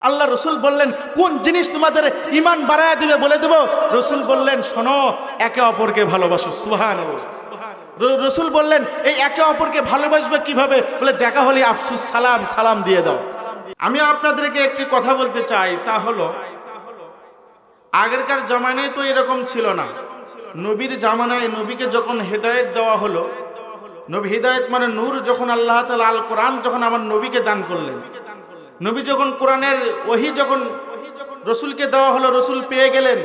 আল্লাহ রসুল বললেন, কোন জিনিস তোমাদের ঈমান বাড়ায় দিবে বলে দেব? রসুল বললেন, শোনো, একে অপরকে ভালোবাসো। সুবহানাল্লাহ। রসুল বললেন, এই একে অপরকে ভালোবাসবে কিভাবে? বলে, দেখা হলে আফসুস সালাম, সালাম দিয়ে দাও। আমি আপনাদেরকে একটি কথা বলতে চাই, তা হলো আগেরকার জামানায় তো এরকম ছিল না। নবীর জামানায় নবীকে যখন হেদায়েত দেওয়া হলো, নবী হেদায়েত মানে নূর, যখন আল্লাহ তাআলা আল কোরআন যখন আমার নবীকে দান করলেন, নবী যখন কোরআনের ওহী যখন রসুলকে দেওয়া হলো, রসুল পেয়ে গেলেন,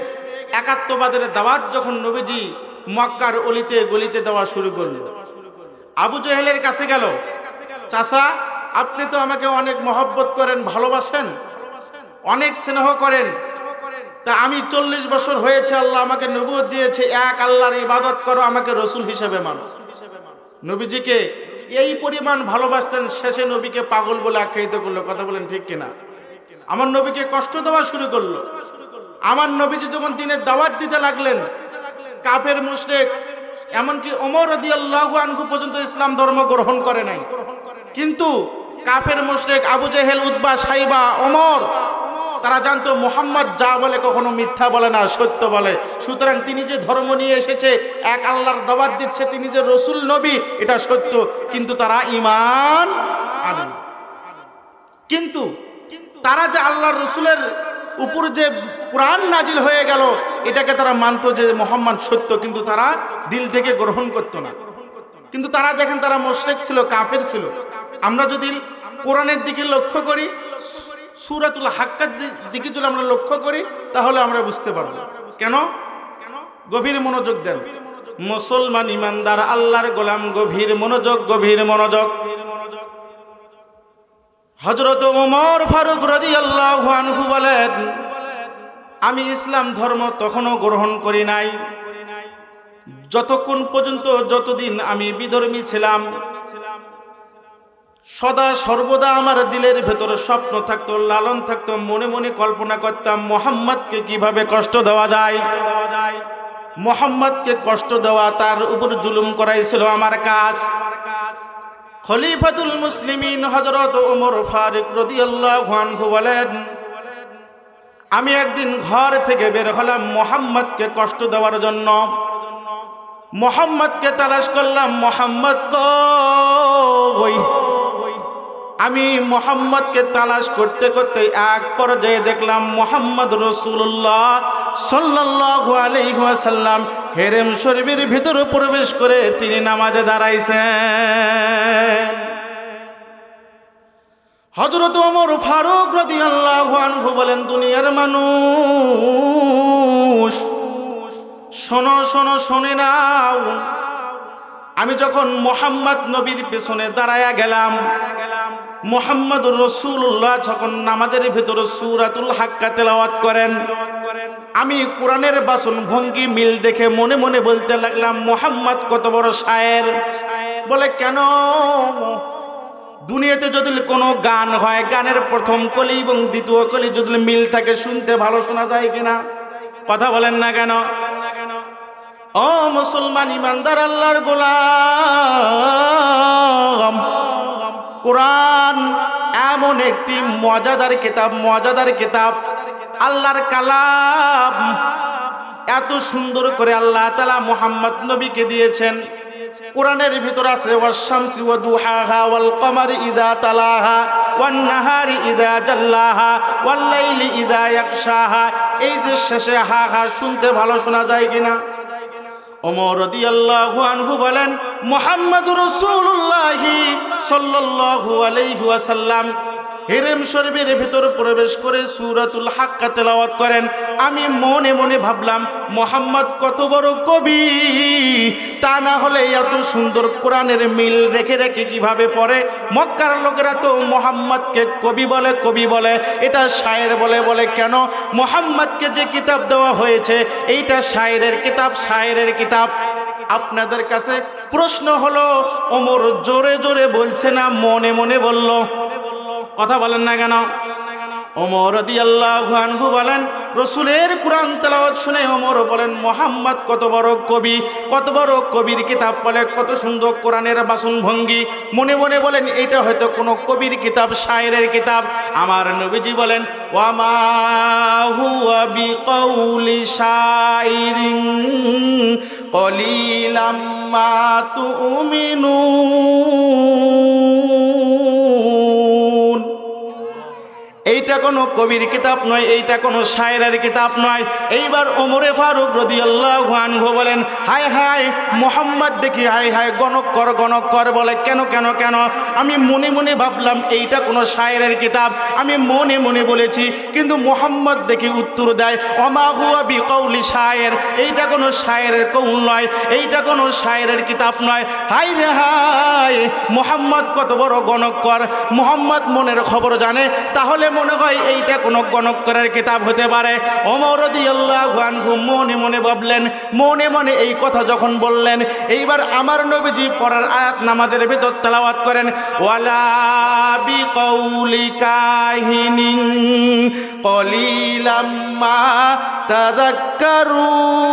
একাত্মবাদের দাওয়াত যখন নবীজি মক্কার অলিতে গলিতে দেওয়া শুরু করল, আবু জেহেলের কাছে গেল, চাচা আপনি তো আমাকে অনেক মহব্বত করেন, ভালোবাসেন, অনেক স্নেহ করেন, তা আমি 40 বছর হয়েছে, আল্লাহ আমাকে নবুয়ত দিয়েছে, এক আল্লাহর ইবাদত করো, আমাকে রসুল হিসেবে মানো। নবীজিকে এই পরিমাণ ভালোবাসতেন, শেষে নবীকে পাগল বলে আখ্যায়িত করলো। কথা বলেন ঠিক কিনা? আমার নবীকে কষ্ট দেওয়া শুরু করলো। আমার নবীজি যখন দিনের দাওয়াত দিতে লাগলেন, কাফের মুশরিক, এমনকি ওমর রাদিয়াল্লাহু আনহু পর্যন্ত ইসলাম ধর্ম গ্রহণ করে নাই, কিন্তু কাফের মুশরিক আবু জেহেল, উতবা, সাইবা, ওমর, তারা জানতো মুহাম্মদ যা বলে কখনো মিথ্যা বলে না, সত্য বলে। সুতরাং তিনি যে ধর্ম নিয়ে এসেছে, এক আল্লাহর দাওয়াত দিচ্ছে, তিনি যে রসুল নবী, এটা সত্য, কিন্তু তারা ঈমান আনেন। কিন্তু তারা যে আল্লাহর রসুলের উপর যে কোরআন নাজিল হয়ে গেল, এটাকে তারা মানতো যে মুহাম্মদ সত্য, কিন্তু তারা দিল থেকে গ্রহণ করতো না। কিন্তু তারা দেখেন, তারা মুশরিক ছিল, কাফের ছিল। আমরা যদি কোরআনের দিকে লক্ষ্য করি, সূরাতুল হাক্কার দিকে যদি আমরা লক্ষ্য করি, তাহলে আমরা বুঝতে পারবো কেন। গভীর মনোযোগ দেন মুসলমান ইমানদার, আল্লাহর গোলাম, গভীর মনোযোগ, গভীর মনোযোগ। হযরত ওমর ফারুক রাদিয়াল্লাহু আনহু বলেন, আমি ইসলাম ধর্ম তখনও গ্রহণ করি নাই যতক্ষণ পর্যন্ত, যতদিন আমি বিধর্মী ছিলাম। সদা সর্বদা আমার দিলের ভেতরে স্বপ্ন থাকতো, লালন থাকতো, মনে মনে কল্পনা করতাম মুহাম্মদকে কিভাবে কষ্ট দেওয়া যায়। মুহাম্মদকে কষ্ট দেওয়া, তার উপর জুলুম করাই ছিল আমার কাজ। খলিফাতুল মুসলিমিন হযরত ওমর ফারুক রাদিয়াল্লাহু আনহু বলেন, আমি একদিন ঘর থেকে বের হলাম মুহাম্মদকে কষ্ট দেওয়ার জন্য। মুহাম্মদকে তালাশ করলাম, মুহাম্মদ কই। আমি মুহাম্মদকে তালাশ করতে করতে এক পর্যায়ে দেখলাম মুহাম্মদ রাসূলুল্লাহ সাল্লাল্লাহু আলাইহি ওয়াসাল্লাম হেরেম শরীফের ভিতরে প্রবেশ করে তিনি নামাজে দাঁড়াইছেন। হযরত ওমর ফারুক রাদিয়াল্লাহু আনহু বলেন, দুনিয়ার মানুষ শোনো শোনো, শুনে নাও। আমি যখন মুহাম্মদ নবীর পেছনে দাঁড়ায়া গেলাম, মুহাম্মদ রাসূলুল্লাহ যখন নামাজের ভিতরে সূরাতুল হাক্কা তেলাওয়াত করেন, আমি কোরআনের বাসন ভঙ্গি মিল দেখে মনে মনে বলতে লাগলাম, মুহাম্মদ কত বড় শায়ের। বলে, কেন? দুনিয়াতে যদি কোনো গান হয়, গানের প্রথম কলি এবং দ্বিতীয় কলি যদি মিল থাকে, শুনতে ভালো শোনা যায় কিনা? কথা বলেন না কেন? ও মুসলমান ইমানদার, আল্লাহর গোলাম, কোরআন এমন একটি মজাদার কিতাব, মজাদার কিতাব, আল্লাহর কালাম। এত সুন্দর করে আল্লাহ তাআলা মুহাম্মদ নবীকে দিয়েছেন। কোরআনের ভিতর আছে, ওয়াশ-শামসি ওয়া দুহাহা ওয়াল কমারি ইযা তালাহা ওয়ান নাহারি ইযা জাল্লাহা ওয়াল লাইলি ইযা ইয়াগশাহা। এই যে শেষে হা হা, শুনতে ভালো শোনা যায় কিনা? ওমর রাদিয়াল্লাহু আনহু বলেন, মুহাম্মদুর রাসূলুল্লাহ সাল্লাল্লাহু আলাইহি ওয়াসাল্লাম হেরেম শরীফের ভিতর প্রবেশ করে সূরাতুল হাক্কা তেলাওয়াত করেন। আমি মনে মনে ভাবলাম, মুহাম্মদ কত বড় কবি, তা না হলে এত সুন্দর কোরআনের মিল রেখে রেখে কিভাবে পড়ে? মক্কার লোকেরা তো মুহাম্মদকে কবি বলে, কবি বলে, এটা শায়ের বলে। বলে কেন? মুহাম্মদকে যে কিতাব দেওয়া হয়েছে, এইটা শায়েরের কিতাব, শায়েরের কিতাব। আপনাদের কাছে প্রশ্ন হলো, ওমর জোরে জোরে বলছে না মনে মনে বলল? কথা বলেন না কেন? ওমর রাদিয়াল্লাহু আনহু বলেন, রসুলের কোরআন তেলাওয়াত শুনে ওমর বলেন, মোহাম্মদ কত বড় কবি, কত বড় কবির কিতাব বলে, কত সুন্দর কোরআনের বাসনভঙ্গি। মনে মনে বলেন এটা হয়তো কোনো কবির কিতাব, শায়েরের কিতাব। আমার নবীজি বলেন, ওয়ামা হুয়া বিকাউলি শাইরিন কলিলাম মা তুমিনুন। এইটা কোনো কবির কিতাব নয়, এইটা কোনো শায়েরের কিতাব নয়। এইবার ওমরে ফারুক রাদিয়াল্লাহু আনহু বলেন, হায় হায়, মোহাম্মদ দেখি হায় হায় গণক কর বলে। কেন কেন কেন? আমি মনে মনে ভাবলাম এইটা কোনো শায়েরের কিতাব, আমি মনে মনে বলেছি, কিন্তু মোহাম্মদ দেখি উত্তর দেয়, ওমা হুয়া বিকাউলি শায়ের, এইটা কোনো শায়েরের কৌল নয়, এইটা কোনো শায়েরের কিতাব নয়। হায় রে হায়, মোহাম্মদ কত বড় গণক কর। মোহাম্মদ মনের খবর জানে, তাহলে মনে হয় এইটা কোনো গণকের কিতাব হতে পারে। ওমর রাদিয়াল্লাহু আনহু মনে মনে ভাবলেন, মনে মনে এই কথা যখন বললেন, এইবার আমার নবীজি পরের আয়াত নামাজের ভিতর তেলাওয়াত করেন, ওয়ালা বিকাউলি কাহিনিন কলিলাম মা তাযাক্কারুন।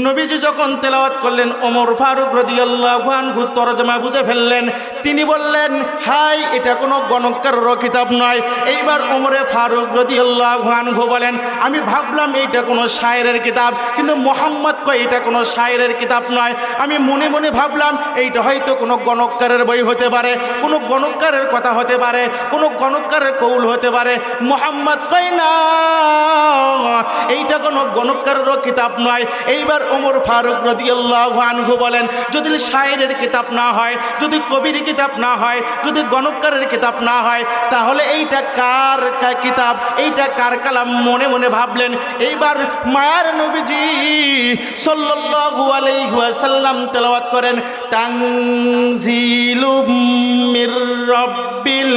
নবীজি যখন তেলাওয়াত করলেন, ওমর ফারুক রাদিয়াল্লাহু আনহু তরজমা বুঝে ফেললেন। তিনি বললেন, হাই, এটা কোনো গণকের কিতাব নয়। এইবার ওমরে ফারুক রাদিয়াল্লাহু আনহু বলেন, আমি ভাবলাম এইটা কোনো শায়েরের কিতাব, কিন্তু মোহাম্মদ কয় এটা কোনো শায়েরের কিতাব নয়। আমি মনে মনে ভাবলাম এইটা হয়তো কোনো গণকের বই হতে পারে, কোনো গণকের কথা হতে পারে, কোনো গণকের কৌল হতে পারে। মোহাম্মদ কয় না, এইটা কোনো গণকের কিতাব নয়। এইবার ওমর ফারুক রাদিয়াল্লাহু আনহু বলেন, যদি শায়েরের কিতাব না হয়, যদি কবির কিতাব না হয়, যদি গণকের কিতাব না হয়, তাহলে এইটা কার কিতাব, এইটা কার কালাম? মনে মনে ভাবলেন। এইবার মায়ার নবীজি সাল্লাল্লাহু আলাইহি ওয়াসাল্লাম তেলাওয়াত করেন, তানজিলুম মির রাব্বিল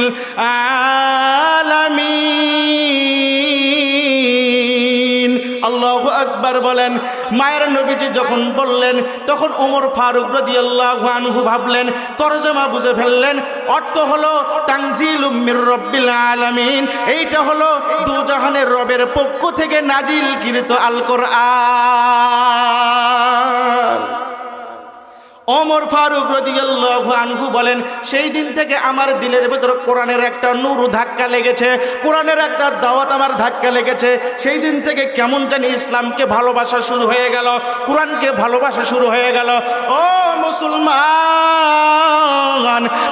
আলামিন। আল্লাহু আকবার বলেন। মায়ের নবীজি যখন বললেন, তখন ওমর ফারুক রাদিয়াল্লাহু আনহু ভাবলেন, তরজমা বুঝে ফেললেন। অর্থ হলো তানজিলুম মির রাব্বিল আলামিন, এইটা হলো দুজাহানের রবের পক্ষ থেকে নাজিলকৃত আল কোরআন। ওমর ফারুক রাদিয়াল্লাহু আনহু বলেন, সেই দিন থেকে আমার দিলের ভেতর কোরআনের একটা নূর ধাক্কা লেগেছে, কোরআনের একটা দাওয়াত আমার ধাক্কা লেগেছে। সেই দিন থেকে কেমন জানি ইসলামকে ভালোবাসা শুরু হয়ে গেল, কোরআনকে ভালোবাসা শুরু হয়ে গেল। ও মুসলমান,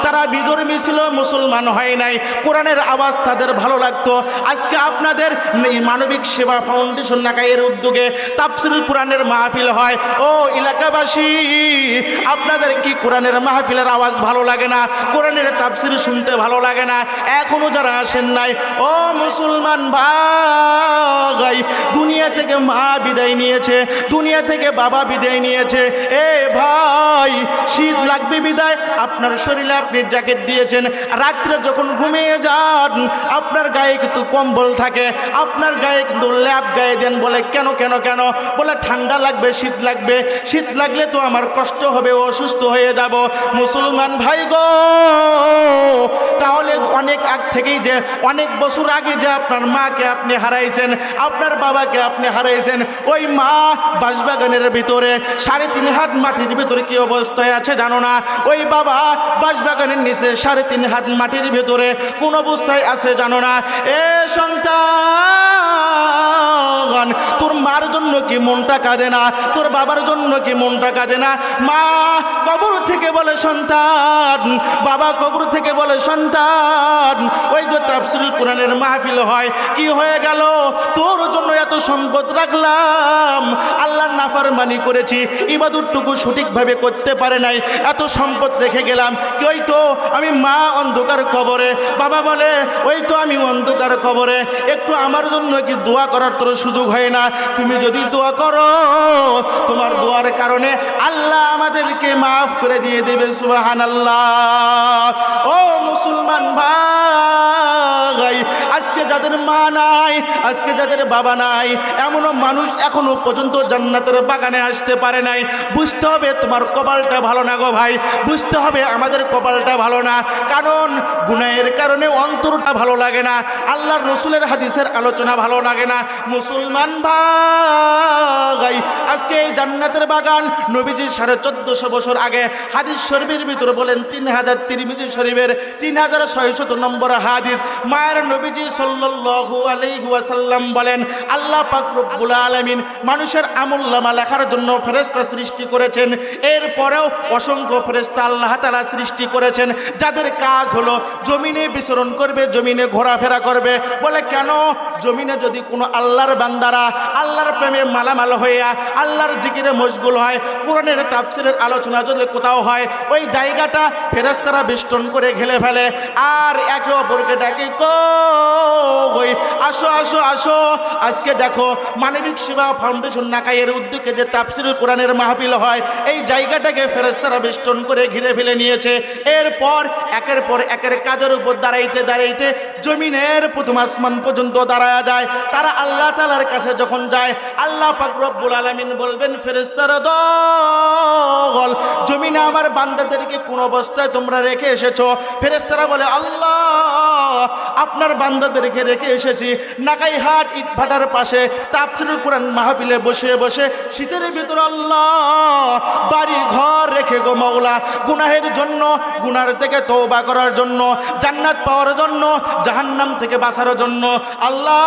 তারা বিধর্মী ছিল, মুসলমান হয় নাই, কোরআনের আওয়াজ তাদের ভালো লাগতো। আজকে আপনাদের মানবিক সেবা ফাউন্ডেশন নাকায়ের উদ্যোগে তাফসীরুল কোরআনের মাহফিল হয়। ও এলাকাবাসী, আপনাদের কি কোরআনের মাহফিলের আওয়াজ ভালো লাগে না? কোরআনের তাফসীর শুনতে ভালো লাগে না? এখনো যারা আসেন নাই, ও মুসলমান ভাই, দুনিয়া থেকে মা বিদায় নিয়েছে, দুনিয়া থেকে বাবা বিদায় নিয়েছে। এ ভাই, শীত লাগবে বিদায় আপনার শরীরে আপনি জ্যাকেট দিয়েছেন, রাত্রে যখন ঘুমিয়ে যান আপনার গায়ে কিন্তু কম্বল থাকে, আপনার গায়ে কিন্তু ল্যাপ গায়ে দেন। বলে কেন কেন কেন? বলে ঠান্ডা লাগবে, শীত লাগবে, শীত লাগলে তো আমার কষ্ট হবে, অসুস্থ হয়ে যাব। মুসলমান ভাই গো, তাহলে অনেক আগ থেকেই যে অনেক বছর আগে যে আপনার মাকে আপনি হারাইছেন, আপনার বাবাকে আপনি হারাইছেন, ওই মা বাঁশবাগানের ভিতরে 3.5 হাত মাটির ভিতরে কি অবস্থায় আছে জানো না? ওই বাবা বাঁশবাগানের নিচে 3.5 হাত মাটির ভিতরে কোন অবস্থায় আছে জানো না? এ সন্তান, তোর মার জন্য কি মনটা কাঁদে না? তোর বাবার জন্য কি মনটা কাঁদে না? মা কবর থেকে বলে সন্তান, বাবা কবর থেকে বলে সন্তান, ওই যে তাফসীরুল কোরআনের মাহফিল হয়, কি হয়ে গেল? তোর জন্য এত সম্পদ রাখলাম, আল্লাহর নাফরমানি করেছি, ইবাদতটুকু সঠিকভাবে করতে পারে নাই, এত সম্পদ রেখে গেলাম, কি ওই তো আমি মা অন্ধকার কবরে, বাবা বলে ওই তো আমি অন্ধকার কবরে, একটু আমার জন্য কি দোয়া করার তোর সুযোগ হয় না? তুমি যদি দোয়া করো, তোমার দোয়ার কারণে আল্লাহ আমাদেরকে মাফ করে দিয়ে দেবে। সুবহানাল্লাহ। ও মুসলমান ভাই, আজকে যাদের মা নাই, আজকে যাদের বাবা নাই, এমনও মানুষ এখনো পর্যন্ত জান্নাতের বাগানে আসতে পারে নাই। বুঝতে হবে তোমার কপালটা ভালো না গো ভাই, বুঝতে হবে আমাদের কপালটা ভালো না। কারণ গুনাহের কারণে অন্তরটা ভালো লাগে না, আল্লাহর রসুলের হাদিসের আলোচনা ভালো লাগে না। মুসলমান ভাই, আজকে এই জান্নাতের বাগান নবীজি 1450 বছর আগে হাদিস শরীফের ভিতরে বলেন 3000 তিরমিজি শরীফের 3600 নম্বর হাদিস, মায়ের নবীজি সাল্লাল্লাহু আলাইহি ওয়াসাল্লাম বলেন, আল্লাহ পাক রব্বুল আলামিন মানুষের আমলনামা লেখার জন্য ফেরেশতা সৃষ্টি করেছেন। এরপরেও অসংখ্য ফেরেশতা আল্লাহ তাআলা সৃষ্টি করেছেন, যাদের কাজ হলো জমিনে বিচরণ করবে, জমিনে ঘোরাফেরা করবে। বলে কেন? জমিনে যদি কোনো আল্লাহর বান্দারা আল্লাহর প্রেমে মালামাল হইয়া আল্লাহর জিকিরে মশগুল হয়, কোরআনের তাফসীরের আলোচনা যদি কোথাও হয়, ওই জায়গাটা ফেরেশতারা বেষ্টন করে ঘেলে ফেলে আর একে অপরকে ডাকে, কই আসো আসো আসো। আজকে দেখো মানবিক সেবা ফাউন্ডেশন নাকাইয়ের উদ্যোগে যে তাফসীরুল কোরআনের মাহফিল হয়, এই জায়গাটাকে ফেরেশতারা বেষ্টন করে ঘিরে ফেলে নিয়েছে। এরপর একের পর একের কাদের উপর দাঁড়াইতে দাঁড়াইতে জমিনের প্রথম আসমান পর্যন্ত দাঁড়ায়া যায়। তারা আল্লাহ তাআলার কাছে যখন যায়, আল্লাহ পাক রব্বুল আলামিন বলবেন, ফেরেশতারা দল জমিনে আমার বান্দাদেরকে কোন অবস্থায় তোমরা রেখে এসেছো? ফেরেশতারা বলে, আল্লাহ আপনার বান্দাদেরকে রেখে এসেছি নাকাইহাট ইটভাটার পাশে তাফসীরুল কোরআন মাহফিলে বসে বসে শীতের ভিতর আল্লাহ বাড়ি ঘর রেখে গো মাওলা, গুনাহের জন্য, গুনার থেকে তওবা করার জন্য, জান্নাত পাওয়ার জন্য, জাহান্নাম থেকে বাঁচার জন্য আল্লাহ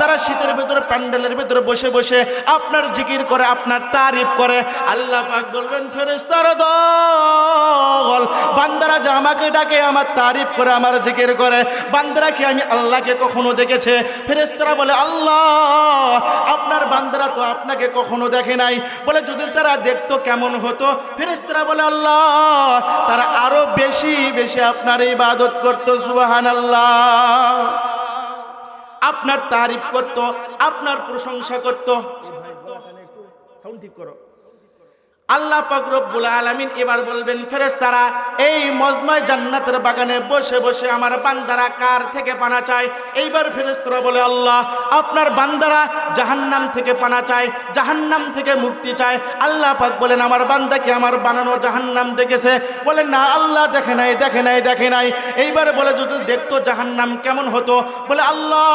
তারা শীতের ভিতর প্যান্ডেলের ভিতরে বসে বসে আপনার জিকির করে, আপনার তারিফ করে। আল্লাহ পাক বলবেন, ফেরেশতারা দল বান্দারা যে আমাকে ডাকে, আমার তারিফ করে, আমার জিকির করে, বান্দারা কি আমি আল্লাহকে কখনো দেখেছে? ফেরেশতারা বলে, আল্লাহ আপনার বান্দারা তো আপনাকে কখনো দেখে নাই। বলে যদি তারা দেখতো কেমন হতো? ফেরেশতারা বলে, আল্লাহ তারা আরো বেশি বেশি আপনার ইবাদত করত, সুবহানাল্লাহ, আপনার তারিফ করত, আপনার প্রশংসা করত। সাউন্ড ঠিক করো। আল্লাহ পাক রব্বুল আলামিন এবার বলবেন, ফেরেশতারা এই মজমায় জান্নাতের বাগানে বসে বসে আমার বান্দারা কার থেকে পানা চায়? এইবার ফেরেশতারা বলে, আল্লাহ আপনার বান্দারা জাহান্নাম থেকে পানা চায়, জাহান্নাম থেকে মুক্তি চায়। আল্লাহ পাক বলেন, আমার বান্দা কি আমার বানানো জাহান্নাম দেখেছে? বলে না আল্লাহ, দেখে নাই, দেখে নাই, দেখে নাই। এইবার বলে যদি দেখতো জাহান্নাম কেমন হতো? বলে আল্লাহ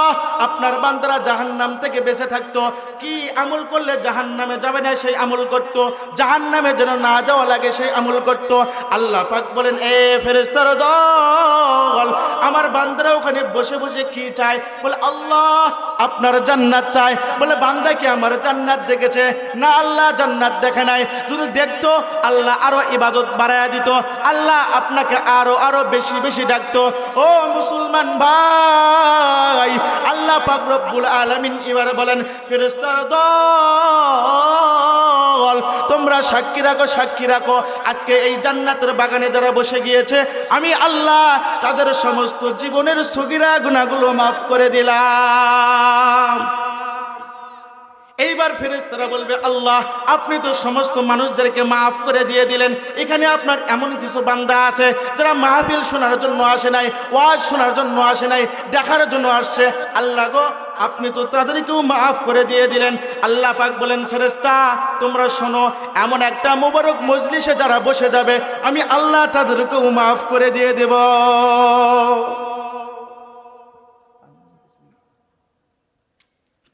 আপনার বান্দারা জাহান্নাম থেকে বেঁচে থাকতো, কি আমল করলে জাহান্নামে যাবে না সেই আমল করতো, জাহান্নামে যেন না যাওয়া লাগে সেই আমল করত। আল্লাহ পাক বলেন, এ ফেরেশতার দল আমার বান্দারা ওখানে বসে বসে কি চায়? বলে আল্লাহ আপনার জান্নাত চায়। বলে বান্দা কি আমার জান্নাত দেখেছে? না আল্লাহ জান্নাত দেখে নাই। যদি দেখতো আল্লাহ আরো ইবাদত বাড়ায়া দিত, আল্লাহ আপনাকে আরো আরো বেশি বেশি ডাকতো। ও মুসলমান ভাই, আল্লাহ পাক রব্বুল আলামিন এবার বলেন, ফেরেশতার দল তোমরা সাক্ষী রাখো, সাক্ষী রাখো, আজকে এই জান্নাতের বাগানে যারা বসে গিয়েছে, আমি আল্লাহ তাদের সমস্ত জীবনের সগীরা গুনাহগুলো মাফ করে দিলাম। এইবার ফেরেশতারা বলবে, আল্লাহ আপনি তো সমস্ত মানুষদেরকে মাফ করে দিয়ে দিলেন, এখানে আপনার এমন কিছু বান্দা আছে যারা মাহফিল শোনার জন্য আসে নাই, ওয়াজ শোনার জন্য আসে নাই, দেখার জন্য আসছে। আল্লাহ গো আপনি তো তাদেরকেও মাফ করে দিয়ে দিলেন। আল্লাহ পাক বলেন, ফেরেশতা তোমরা শোনো, এমন একটা মোবারক মজলিসে যারা বসে যাবে, আমি আল্লাহ তাদেরকেও মাফ করে দিয়ে দেব।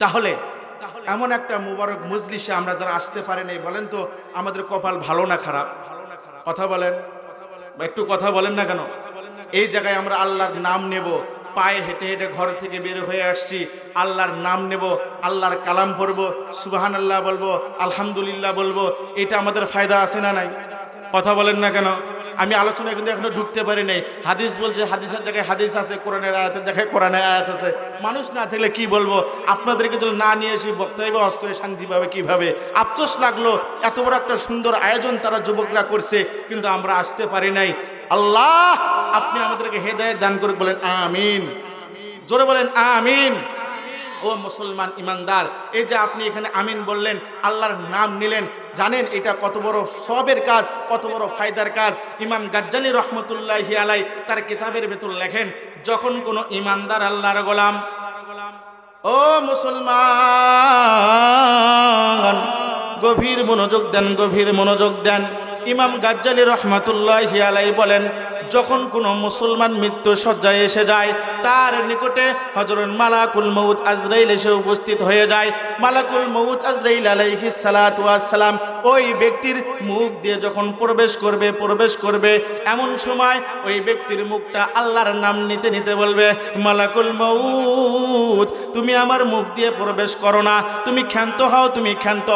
তাহলে এমন একটা মুবারক মজলিসে আমরা যারা আসতে পারি নাই, বলেন তো আমাদের কপাল ভালো না খারাপ? কথা বলেন, একটু কথা বলেন না কেন? এই জায়গায় আমরা আল্লাহর নাম নেব, পায়ে হেঁটে হেঁটে ঘর থেকে বের হয়ে আসছি, আল্লাহর নাম নেব, আল্লাহর কালাম পড়বো, সুবহানাল্লাহ বলবো, আলহামদুলিল্লাহ বলবো, এটা আমাদের ফায়দা আছে না নাই? কথা বলেন না কেন? আমি আলোচনায় কিন্তু এখনো ঢুকতে পারি নাই। হাদিস বলছে, হাদিসের জায়গায় হাদিস আছে, কোরআনের আয়াতের জায়গায় কোরআনের আয়াত আছে। মানুষ না থাকলে কি বলবো? আপনাদেরকে যদি না নিয়ে এসে বক্তব্য অস করে শান্তি পাবে কিভাবে? আফসোস লাগলো, এত বড় একটা সুন্দর আয়োজন তারা যুবকরা করছে, কিন্তু আমরা আসতে পারি নাই। আল্লাহ আপনি আমাদেরকে হেদায়েত দান করে, বলেন আমিন, জোরে বলেন আমিন। ও মুসলমান ইমানদার, এই যে আপনি এখানে আমিন বললেন, আল্লাহর নাম নিলেন, জানেন এটা কত বড় সওয়াবের কাজ, কত বড় ফায়দার কাজ। ইমাম গাজ্জালী রহমতুল্লাহি আলাই তার কিতাবের ভেতর লেখেন, যখন কোনো ইমানদার আল্লাহর গোলাম, ও মুসলমান গভীর মনোযোগ দেন, গভীর মনোযোগ দেন। ইমাম গাজ্জালী রহমতুল্লাহি আলাই বলেন, যখন কোনো মুসলমান মৃত্যু শয্যায় এসে যায়, তার নিকটে হযরত মালাকুল মউত আজরাইল এসে উপস্থিত হয়ে যায়। মালাকুল মউত আজরাইল আলাইহিস সালাতু ওয়াস সালাম ওই ব্যক্তির মুখ দিয়ে যখন প্রবেশ করবে এমন সময় ওই ব্যক্তির মুখটা আল্লাহর নাম নিতে নিতে বলবে, মালাকুল মউত তুমি আমার মুখ দিয়ে প্রবেশ করো না, তুমি ক্ষান্ত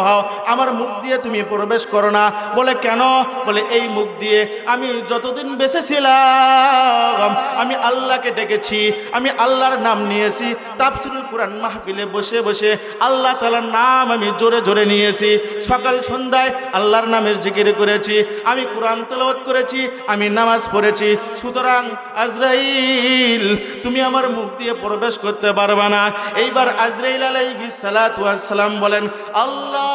হও, আমার মুখ দিয়ে তুমি প্রবেশ করো না। বলে কেন? বলে এই মুখ দিয়ে আমি যতদিন বেঁচে ছিলাম আমি আল্লাহকে ডেকেছি, আমি আল্লাহর নাম নিয়েছি, তাফসীরুল কুরআন মাহফিলে বসে বসে আল্লাহ তাআলার নাম আমি জোরে জোরে নিয়েছি, সকাল সন্ধ্যায় আল্লাহর নামের জিকির করেছি, আমি কুরআন তেলাওয়াত করেছি, আমি নামাজ পড়েছি। সুতরাং আজরাইল তুমি আমার মুখ দিয়ে প্রবেশ করতে পারবে না। এইবার আজরাইল আলাইহিস সালাতু ওয়াস সালাম বলেন, আল্লাহ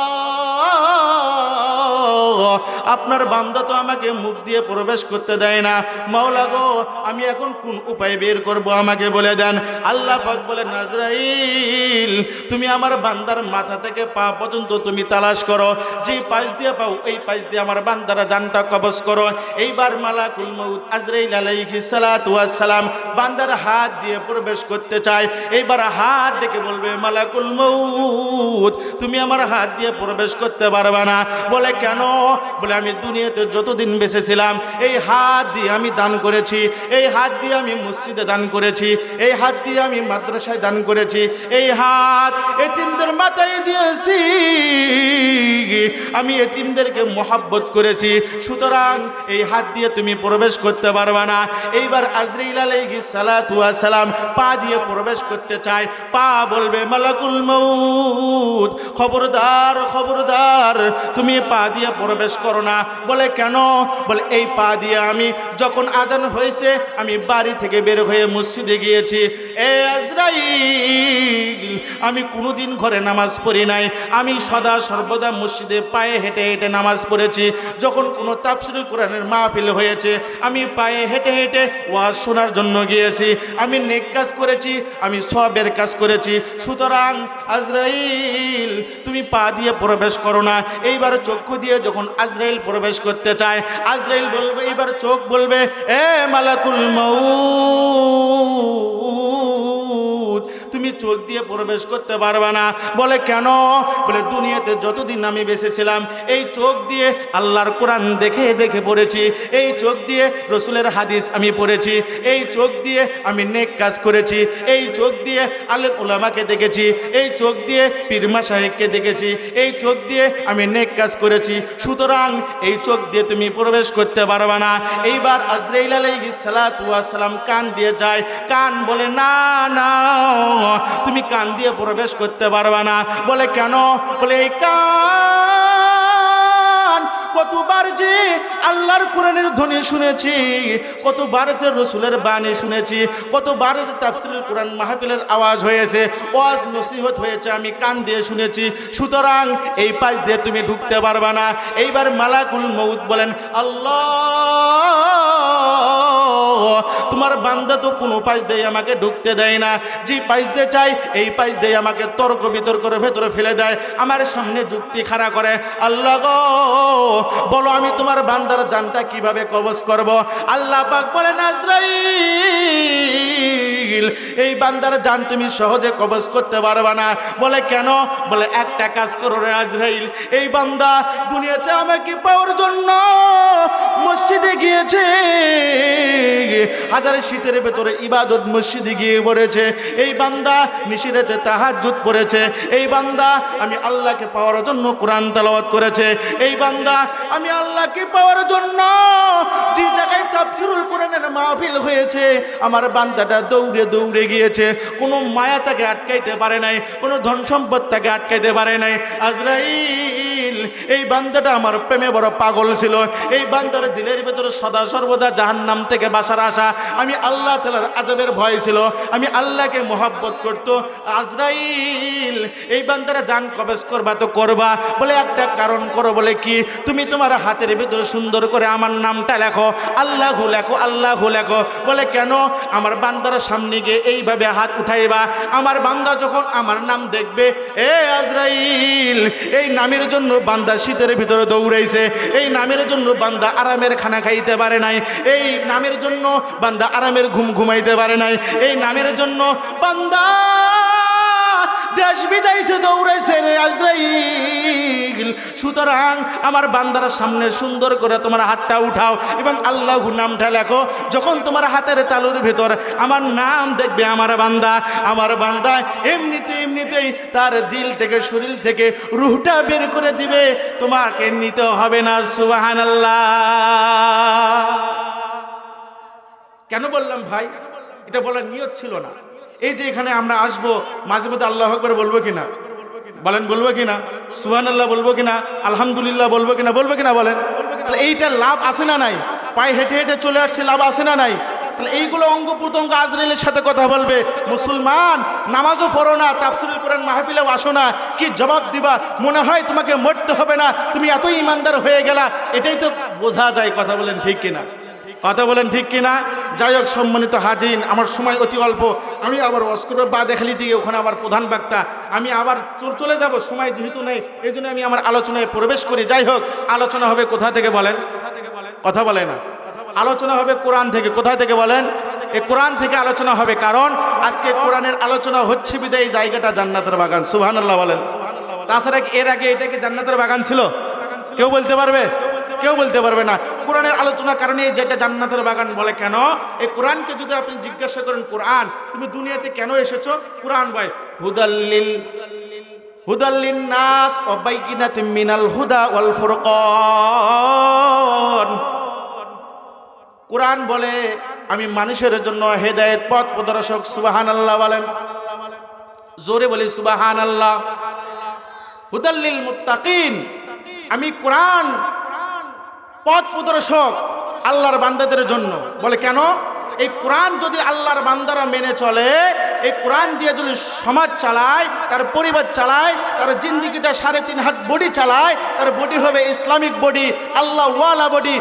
আপনার বান্দা তো আমাকে মুখ দিয়ে প্রবেশ করতে দেয় না, মাওলা গো আমি এখন কোন উপায় বের করব আমাকে বলে দেন। আল্লাহ পাক বলেন, আজরাইল তুমি আমার বান্দার মাথা থেকে পা পর্যন্ত তুমি তালাশ করো, যে পাশ দিয়ে পাও এই পাশ দিয়ে আমার বান্দারা জানটা কবজ করো। এইবার মালাকুল মউত আজরাইল আলাইহিস সালাতু ওয়াস সালাম বান্দার হাত দিয়ে প্রবেশ করতে চায়। এইবার হাত ডেকে বলবে, মালাকুল মউত তুমি আমার হাত দিয়ে প্রবেশ করতে পারবে না। বলে কেন? বলে আমি দুনিয়াতে যতদিন বেঁচে ছিলাম এই হাত দিয়ে আমি দান করেছি, এই হাত দিয়ে আমি মসজিদে দান করেছি, এই হাত দিয়ে আমি মাদ্রাসায় দান করেছি, এই হাত এতিমদের মাথায় দিয়েছি, আমি এতিমদেরকে মহব্বত করেছি, সুতরাং এই হাত দিয়ে তুমি প্রবেশ করতে পারবে না। এইবার আজরাইল আলাইহিস সালাতু ওয়াস সালাম পা দিয়ে প্রবেশ করতে চায়, পা বলবে, মালাকুল মউত খবরদার খবরদার তুমি পা দিয়ে প্রবেশ করো না। বলে কেন? বলে এই পা দিয়ে আমি যখন আজান হয়েছে আমি বাড়ি থেকে বের হয়ে মসজিদে গিয়েছি, এ আজরাইল আমি কোনোদিন ঘরে নামাজ পড়ি নাই, আমি সদা সর্বদা মসজিদে পায়ে হেঁটে হেঁটে নামাজ পড়েছি। যখন কোনো তাফসীরুল কুরআনের মাহফিল হয়েছে আমি পায়ে হেঁটে হেঁটে ওয়াজ শোনার জন্য গিয়েছি, আমি নেক কাজ করেছি, আমি সওয়াবের কাজ করেছি। সুতরাং আজরাইল তুমি পা দিয়ে প্রবেশ করো না। এইবার চক্ষু দিয়ে যখন আজরাইল প্রবেশ করতে চায়, আজরাইল বলবে, এইবার চোখ বলবে, এ মালাকুল মউত তুমি চোখ দিয়ে প্রবেশ করতে পারবে না। বলে কেন? বলে দুনিয়াতে যতদিন আমি বেঁচে ছিলাম এই চোখ দিয়ে আল্লাহর কোরআন দেখে দেখে পড়েছি, এই চোখ দিয়ে রসুলের হাদিস আমি পড়েছি, এই চোখ দিয়ে আমি নেক কাজ করেছি, এই চোখ দিয়ে আলেম উলামাকে দেখেছি, এই চোখ দিয়ে পীর মাশায়েখকে দেখেছি, এই চোখ দিয়ে আমি নেক কাজ করেছি, সুতরাং এই চোখ দিয়ে তুমি প্রবেশ করতে পারবে না। এইবার আজরাইল আলাইহিস সালাতু ওয়াস সালাম কান দিয়ে যায়, কান বলে না না তুমি কান দিয়ে প্রবেশ করতে পারবে না। বলে কেন? বলে এই কান কতবার যে আল্লাহর কোরআনের ধ্বনি শুনেছি, কতবার যে রসুলের বাণী শুনেছি, কতবার যে তাফসীরুল কুরআন মাহফিলের আওয়াজ হয়েছে, ওয়াজ নসিহত হয়েছে, আমি কান দিয়ে শুনেছি, সুতরাং এই পাশ দিয়ে তুমি ঢুকতে পারবে না। এইবার মালাকুল মউত বলেন, আল্লাহ তোমার বান্দা তো কোনো পাশ দিয়ে আমাকে ঢুকতে দেয় না, যে পাশ দিয়ে চাই এই পাশ দিয়ে আমাকে তর্ক বিতর্কের ভেতরে ফেলে দেয়, আমার সামনে যুক্তি খাড়া করে। আল্লাহ গো বলো আমি তোমার বান্দার জানটা কিভাবে কবজ করব? আল্লাহ পাক বলেন, আজরাইল এই বান্দার জান তুমি সহজে কবজ করতে পারবে না। বলে কেন? বলে একটা কাজ করো রে আজরাইল, এই বান্দা দুনিয়াতে আমাকে পাওয়ার জন্য মসজিদে গিয়েছে, হাজার শীতের ভেতরে ইবাদত মসজিদে গিয়ে পড়েছে, এই বান্দা নিশিরাতে তাহাজ্জুদ পড়েছে, এই বান্দা আমি আল্লাহকে পাওয়ার জন্য কোরআন তেলাওয়াত করেছে, এই বান্দা আমি আল্লাহকে পাওয়ার জন্য যে জায়গায় তাফসীরুল কুরআনের মাহফিল হয়েছে আমার বান্দাটা দৌড়ে দৌড়ে গিয়েছে, কোনো মায়া তাকে আটকাইতে পারে নাই, কোনো ধন সম্পদ তাকে আটকাইতে পারে নাই। আজরাইল এই বান্দাটা আমার প্রেমে বড় পাগল ছিল, এই বান্দার দিলের ভিতরে সদা সর্বদা জাহান্নাম থেকে বাঁচার আশা, আমি আল্লাহ তাআলার আযাবের ভয় ছিল, আমি আল্লাহকে মহব্বত করত। আজরাইল, এই বান্দারা জান কবজ করবা তো করবা, বলে একটা কারণ করো, বলে কি, তুমি তোমার হাতের ভিতরে সুন্দর করে আমার নামটা লেখো, আল্লাহু লেখো, আল্লাহু লেখো। বলে কেন? আমার বান্দার সামনে গিয়ে এইভাবে হাত উঠাইবা, আমার বান্দা যখন আমার নাম দেখবে, এ আজরাইল, এই নামের জন্য বান্দা শীতের ভিতরে দৌড়াইছে, এই নামের জন্য বান্দা আরামের খানা খাইতে পারে নাই, এই নামের জন্য বান্দা আরামের ঘুম ঘুমাইতে পারে নাই, এই নামের জন্য বান্দা দেশ বিদেশে দৌড়াইছে রে আজরাইল। সুতরাং আমার বান্দার সামনে সুন্দর করে তোমার হাতটা উঠাও এবং আল্লাহু নামটা লেখো। যখন তোমার হাতের তালুর ভেতর আমার নাম দেখবে আমার বান্দা এমনিতেই তার দিল থেকে শরীর থেকে রূহটা বের করে দিবে, তোমাকে নিতে হবে না। সুবহানাল্লাহ। কেন বললাম ভাই? এটা বলার নিয়ত ছিল না। এই যে এখানে আমরা আসবো, মাঝে মধ্যে আল্লাহু আকবার বলবো কিনা বলেন? বলবো কিনা? সুবহানাল্লাহ বলবো কিনা? আলহামদুলিল্লাহ বলবো কিনা? বলবো কিনা বলেন? তাহলে এইটা লাভ আছে না নাই? পায়ে হেঁটে হেঁটে চলে আসছে, লাভ আছে না নাই? তাহলে এইগুলো অঙ্গ প্রত্যঙ্গ আজরাইলের সাথে কথা বলবে। মুসলমান, নামাজও পড়ো না, তাফসীরুল কোরআন মাহফিলেও আসো না, কি জবাব দিবা? মনে হয় তোমাকে মরতে হবে না, তুমি এতই ইমানদার হয়ে গেলা, এটাই তো বোঝা যায়। কথা বলেন ঠিক কিনা? কথা বলেন ঠিক কিনা? যাই হোক, সম্মানিত হাজিরিন, আমার সময় অতি অল্প, আমি আবার অস্করের বাদেখালি দিকে, ওখানে আবার প্রধান বক্তা, আমি আবার চলে যাব, সময় যেহেতু নেই, এই জন্য আমি আমার আলোচনায় প্রবেশ করি। যাই হোক, আলোচনা হবে কোথা থেকে বলেন? কথা বলে না। আলোচনা হবে কোরআন থেকে। কোথা থেকে বলেন? এই কোরআন থেকে আলোচনা হবে, কারণ আজকে কোরআনের আলোচনা হচ্ছে বিদায় এই জায়গাটা জান্নাতের বাগান। সুবহানাল্লাহ বলেন। তাছাড়া এর আগে এটাকে জান্নাতের বাগান ছিল? কেউ বলতে পারবে? কেউ বলতে পারবে না। কোরআনের আলোচনার কারণে যেটা জান্নাতের বাগান বলে। কেন? এই কোরআনকে যদি আপনি জিজ্ঞাসা করেন, কোরআন তুমি দুনিয়াতে কেন এসেছো? কোরআন ভাই হুদাল্লিন নাস ওয়া বাইয়িনাতিন মিনাল হুদা ওয়াল ফুরকান। কোরআন বলে আমি মানুষের জন্য হেদায়েত, পথ প্রদর্শক। সুবহানাল্লাহ বলেন। জোরে বলি সুবহানাল্লাহ। হুদাল্লিল মুত্তাকিন, আমি কোরআন পথ প্রদর্শক আল্লাহর বান্দাদের জন্য। বলে কেন? এই কোরআন যদি আল্লাহর বান্দারা মেনে চলে, এই কোরআন দিয়ে যদি সমাজ চালায়, তার পরিবার চালায়, তার জিন্দিগিটা 3.5 হাত বডি চালায়, তার বডি হবে ইসলামিক বডি, আল্লাহ ওয়ালা বডি,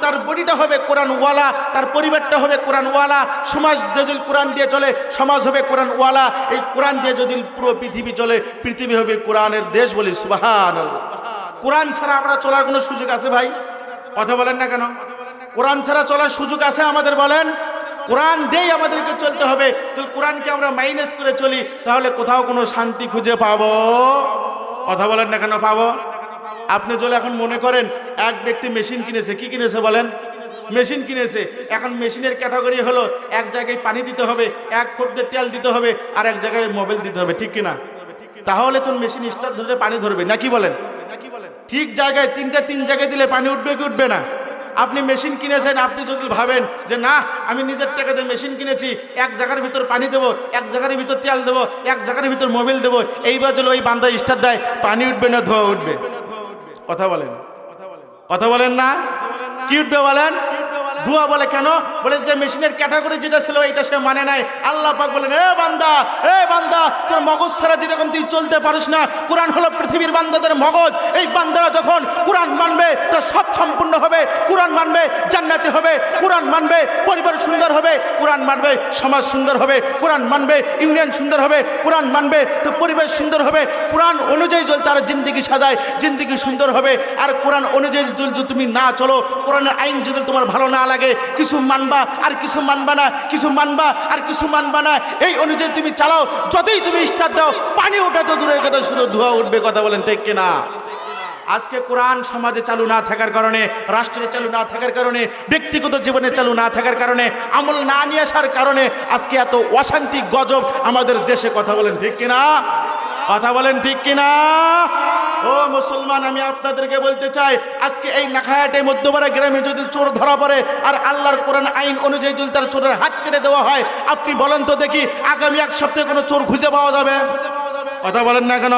তার বডিটা হবে কোরআন ওয়ালা, তার পরিবারটা হবে কোরআন ওয়ালা। সমাজ যদি কোরআন দিয়ে চলে, সমাজ হবে কোরআন ওয়ালা। এই কোরআন দিয়ে যদি পুরো পৃথিবী চলে, পৃথিবী হবে কোরআনের দেশ। বলি সুবহানাল্লাহ। কোরআন ছাড়া আমরা চলার কোনো সুযোগ আছে ভাই? কথা বলেন না কেন? কোরআন ছাড়া চলার সুযোগ আছে আমাদের? বলেন। কোরআন দিয়েই আমাদেরকে চলতে হবে। তো কোরআনকে আমরা মাইনাস করে চলি, তাহলে কোথাও কোনো শান্তি খুঁজে পাবো? কথা বলেন না কেন? পাবো? আপনি যদি এখন মনে করেন এক ব্যক্তি মেশিন কিনেছে, কি কিনেছে বলেন? মেশিন কিনেছে। এখন মেশিনের ক্যাটাগরি হলো, এক জায়গায় পানি দিতে হবে, 1 ফুট দিয়ে তেল দিতে হবে, আর এক জায়গায় মোবাইল দিতে হবে, ঠিক কিনা? তাহলে তো মেশিন স্টার্ট ধরে পানি ধরবে, নাকি বলেন? ঠিক জায়গায় 3 জায়গায় দিলে পানি উঠবে কি উঠবে না? আপনি মেশিন কিনেছেন, আপনি যদি ভাবেন যে না, আমি নিজের টাকাতে মেশিন কিনেছি, 1 জায়গার ভিতর পানি দেবো, 1 জায়গার ভিতর তেল দেবো, 1 জায়গার ভিতর মোবাইল দেবো, এইবার যদি ওই বান্দা স্টার্ট দেয়, পানি উঠবে না ধোয়া উঠবে? কথা বলেন। কথা বলেন না? কি উঠবে বলেন? ধোয়া। বলে কেন? বলে যে মেশিনের ক্যাটাগরি যেটা ছিল এটা সে মানে নাই। আল্লাহ পাক বলেন, এ বান্দা, তোর মগজ ছাড়া যেরকম তুই চলতে পারিস না, কোরআন হলো পৃথিবীর বান্দাদের মগজ। এই বান্দারা যখন কোরআন মানবে, তার সব সম্পূর্ণ হবে। কোরআন মানবে, জান্নাতে হবে। কোরআন মানবে, পরিবার সুন্দর হবে। কোরআন মানবে, সমাজ সুন্দর হবে। কোরআন মানবে, ইউনিয়ন সুন্দর হবে। কোরআন মানবে, তো পরিবেশ সুন্দর হবে। কোরআন অনুযায়ী যদি তার জিন্দিগি সাজায়, জিন্দিগি সুন্দর হবে। আর কোরআন অনুযায়ী যদি তুমি না চলো, কোরআনের আইন যদি তোমার ভালো না লাগে, কিছু মানবা আর কিছু মানবা না, কিছু মানবা আর কিছু মানবা না, এই অনুযায়ী তুমি চালাও, যতই তুমি স্টার্ট দাও, পানি ওঠা তো দূরের কথা, শুধু ধোঁয়া উঠবে। কথা বলেন ঠিক কিনা? আজকে কোরআন সমাজে চালু না থাকার কারণে, রাষ্ট্রে চালু না থাকার কারণে, ব্যক্তিগত জীবনে চালু না থাকার কারণে, আমল না নিয়ে আসার কারণে আজকে এত অশান্তি গজব আমাদের দেশে। কথা বলেন ঠিক কিনা? কথা বলেন ঠিক কিনা? ও মুসলমান, আমি আপনাদেরকে বলতে চাই, আজকে এই নাখায়াটে মধ্যপাড়া গ্রামে যদি চোর ধরা পড়ে আর আল্লাহর কোরআন আইন অনুযায়ী যদি তার চোরের হাত কেটে দেওয়া হয়, আপনি বলেন তো দেখি, আগামী 1 সপ্তাহে কোনো চোর খুঁজে পাওয়া যাবে? কথা বলেন না কেন?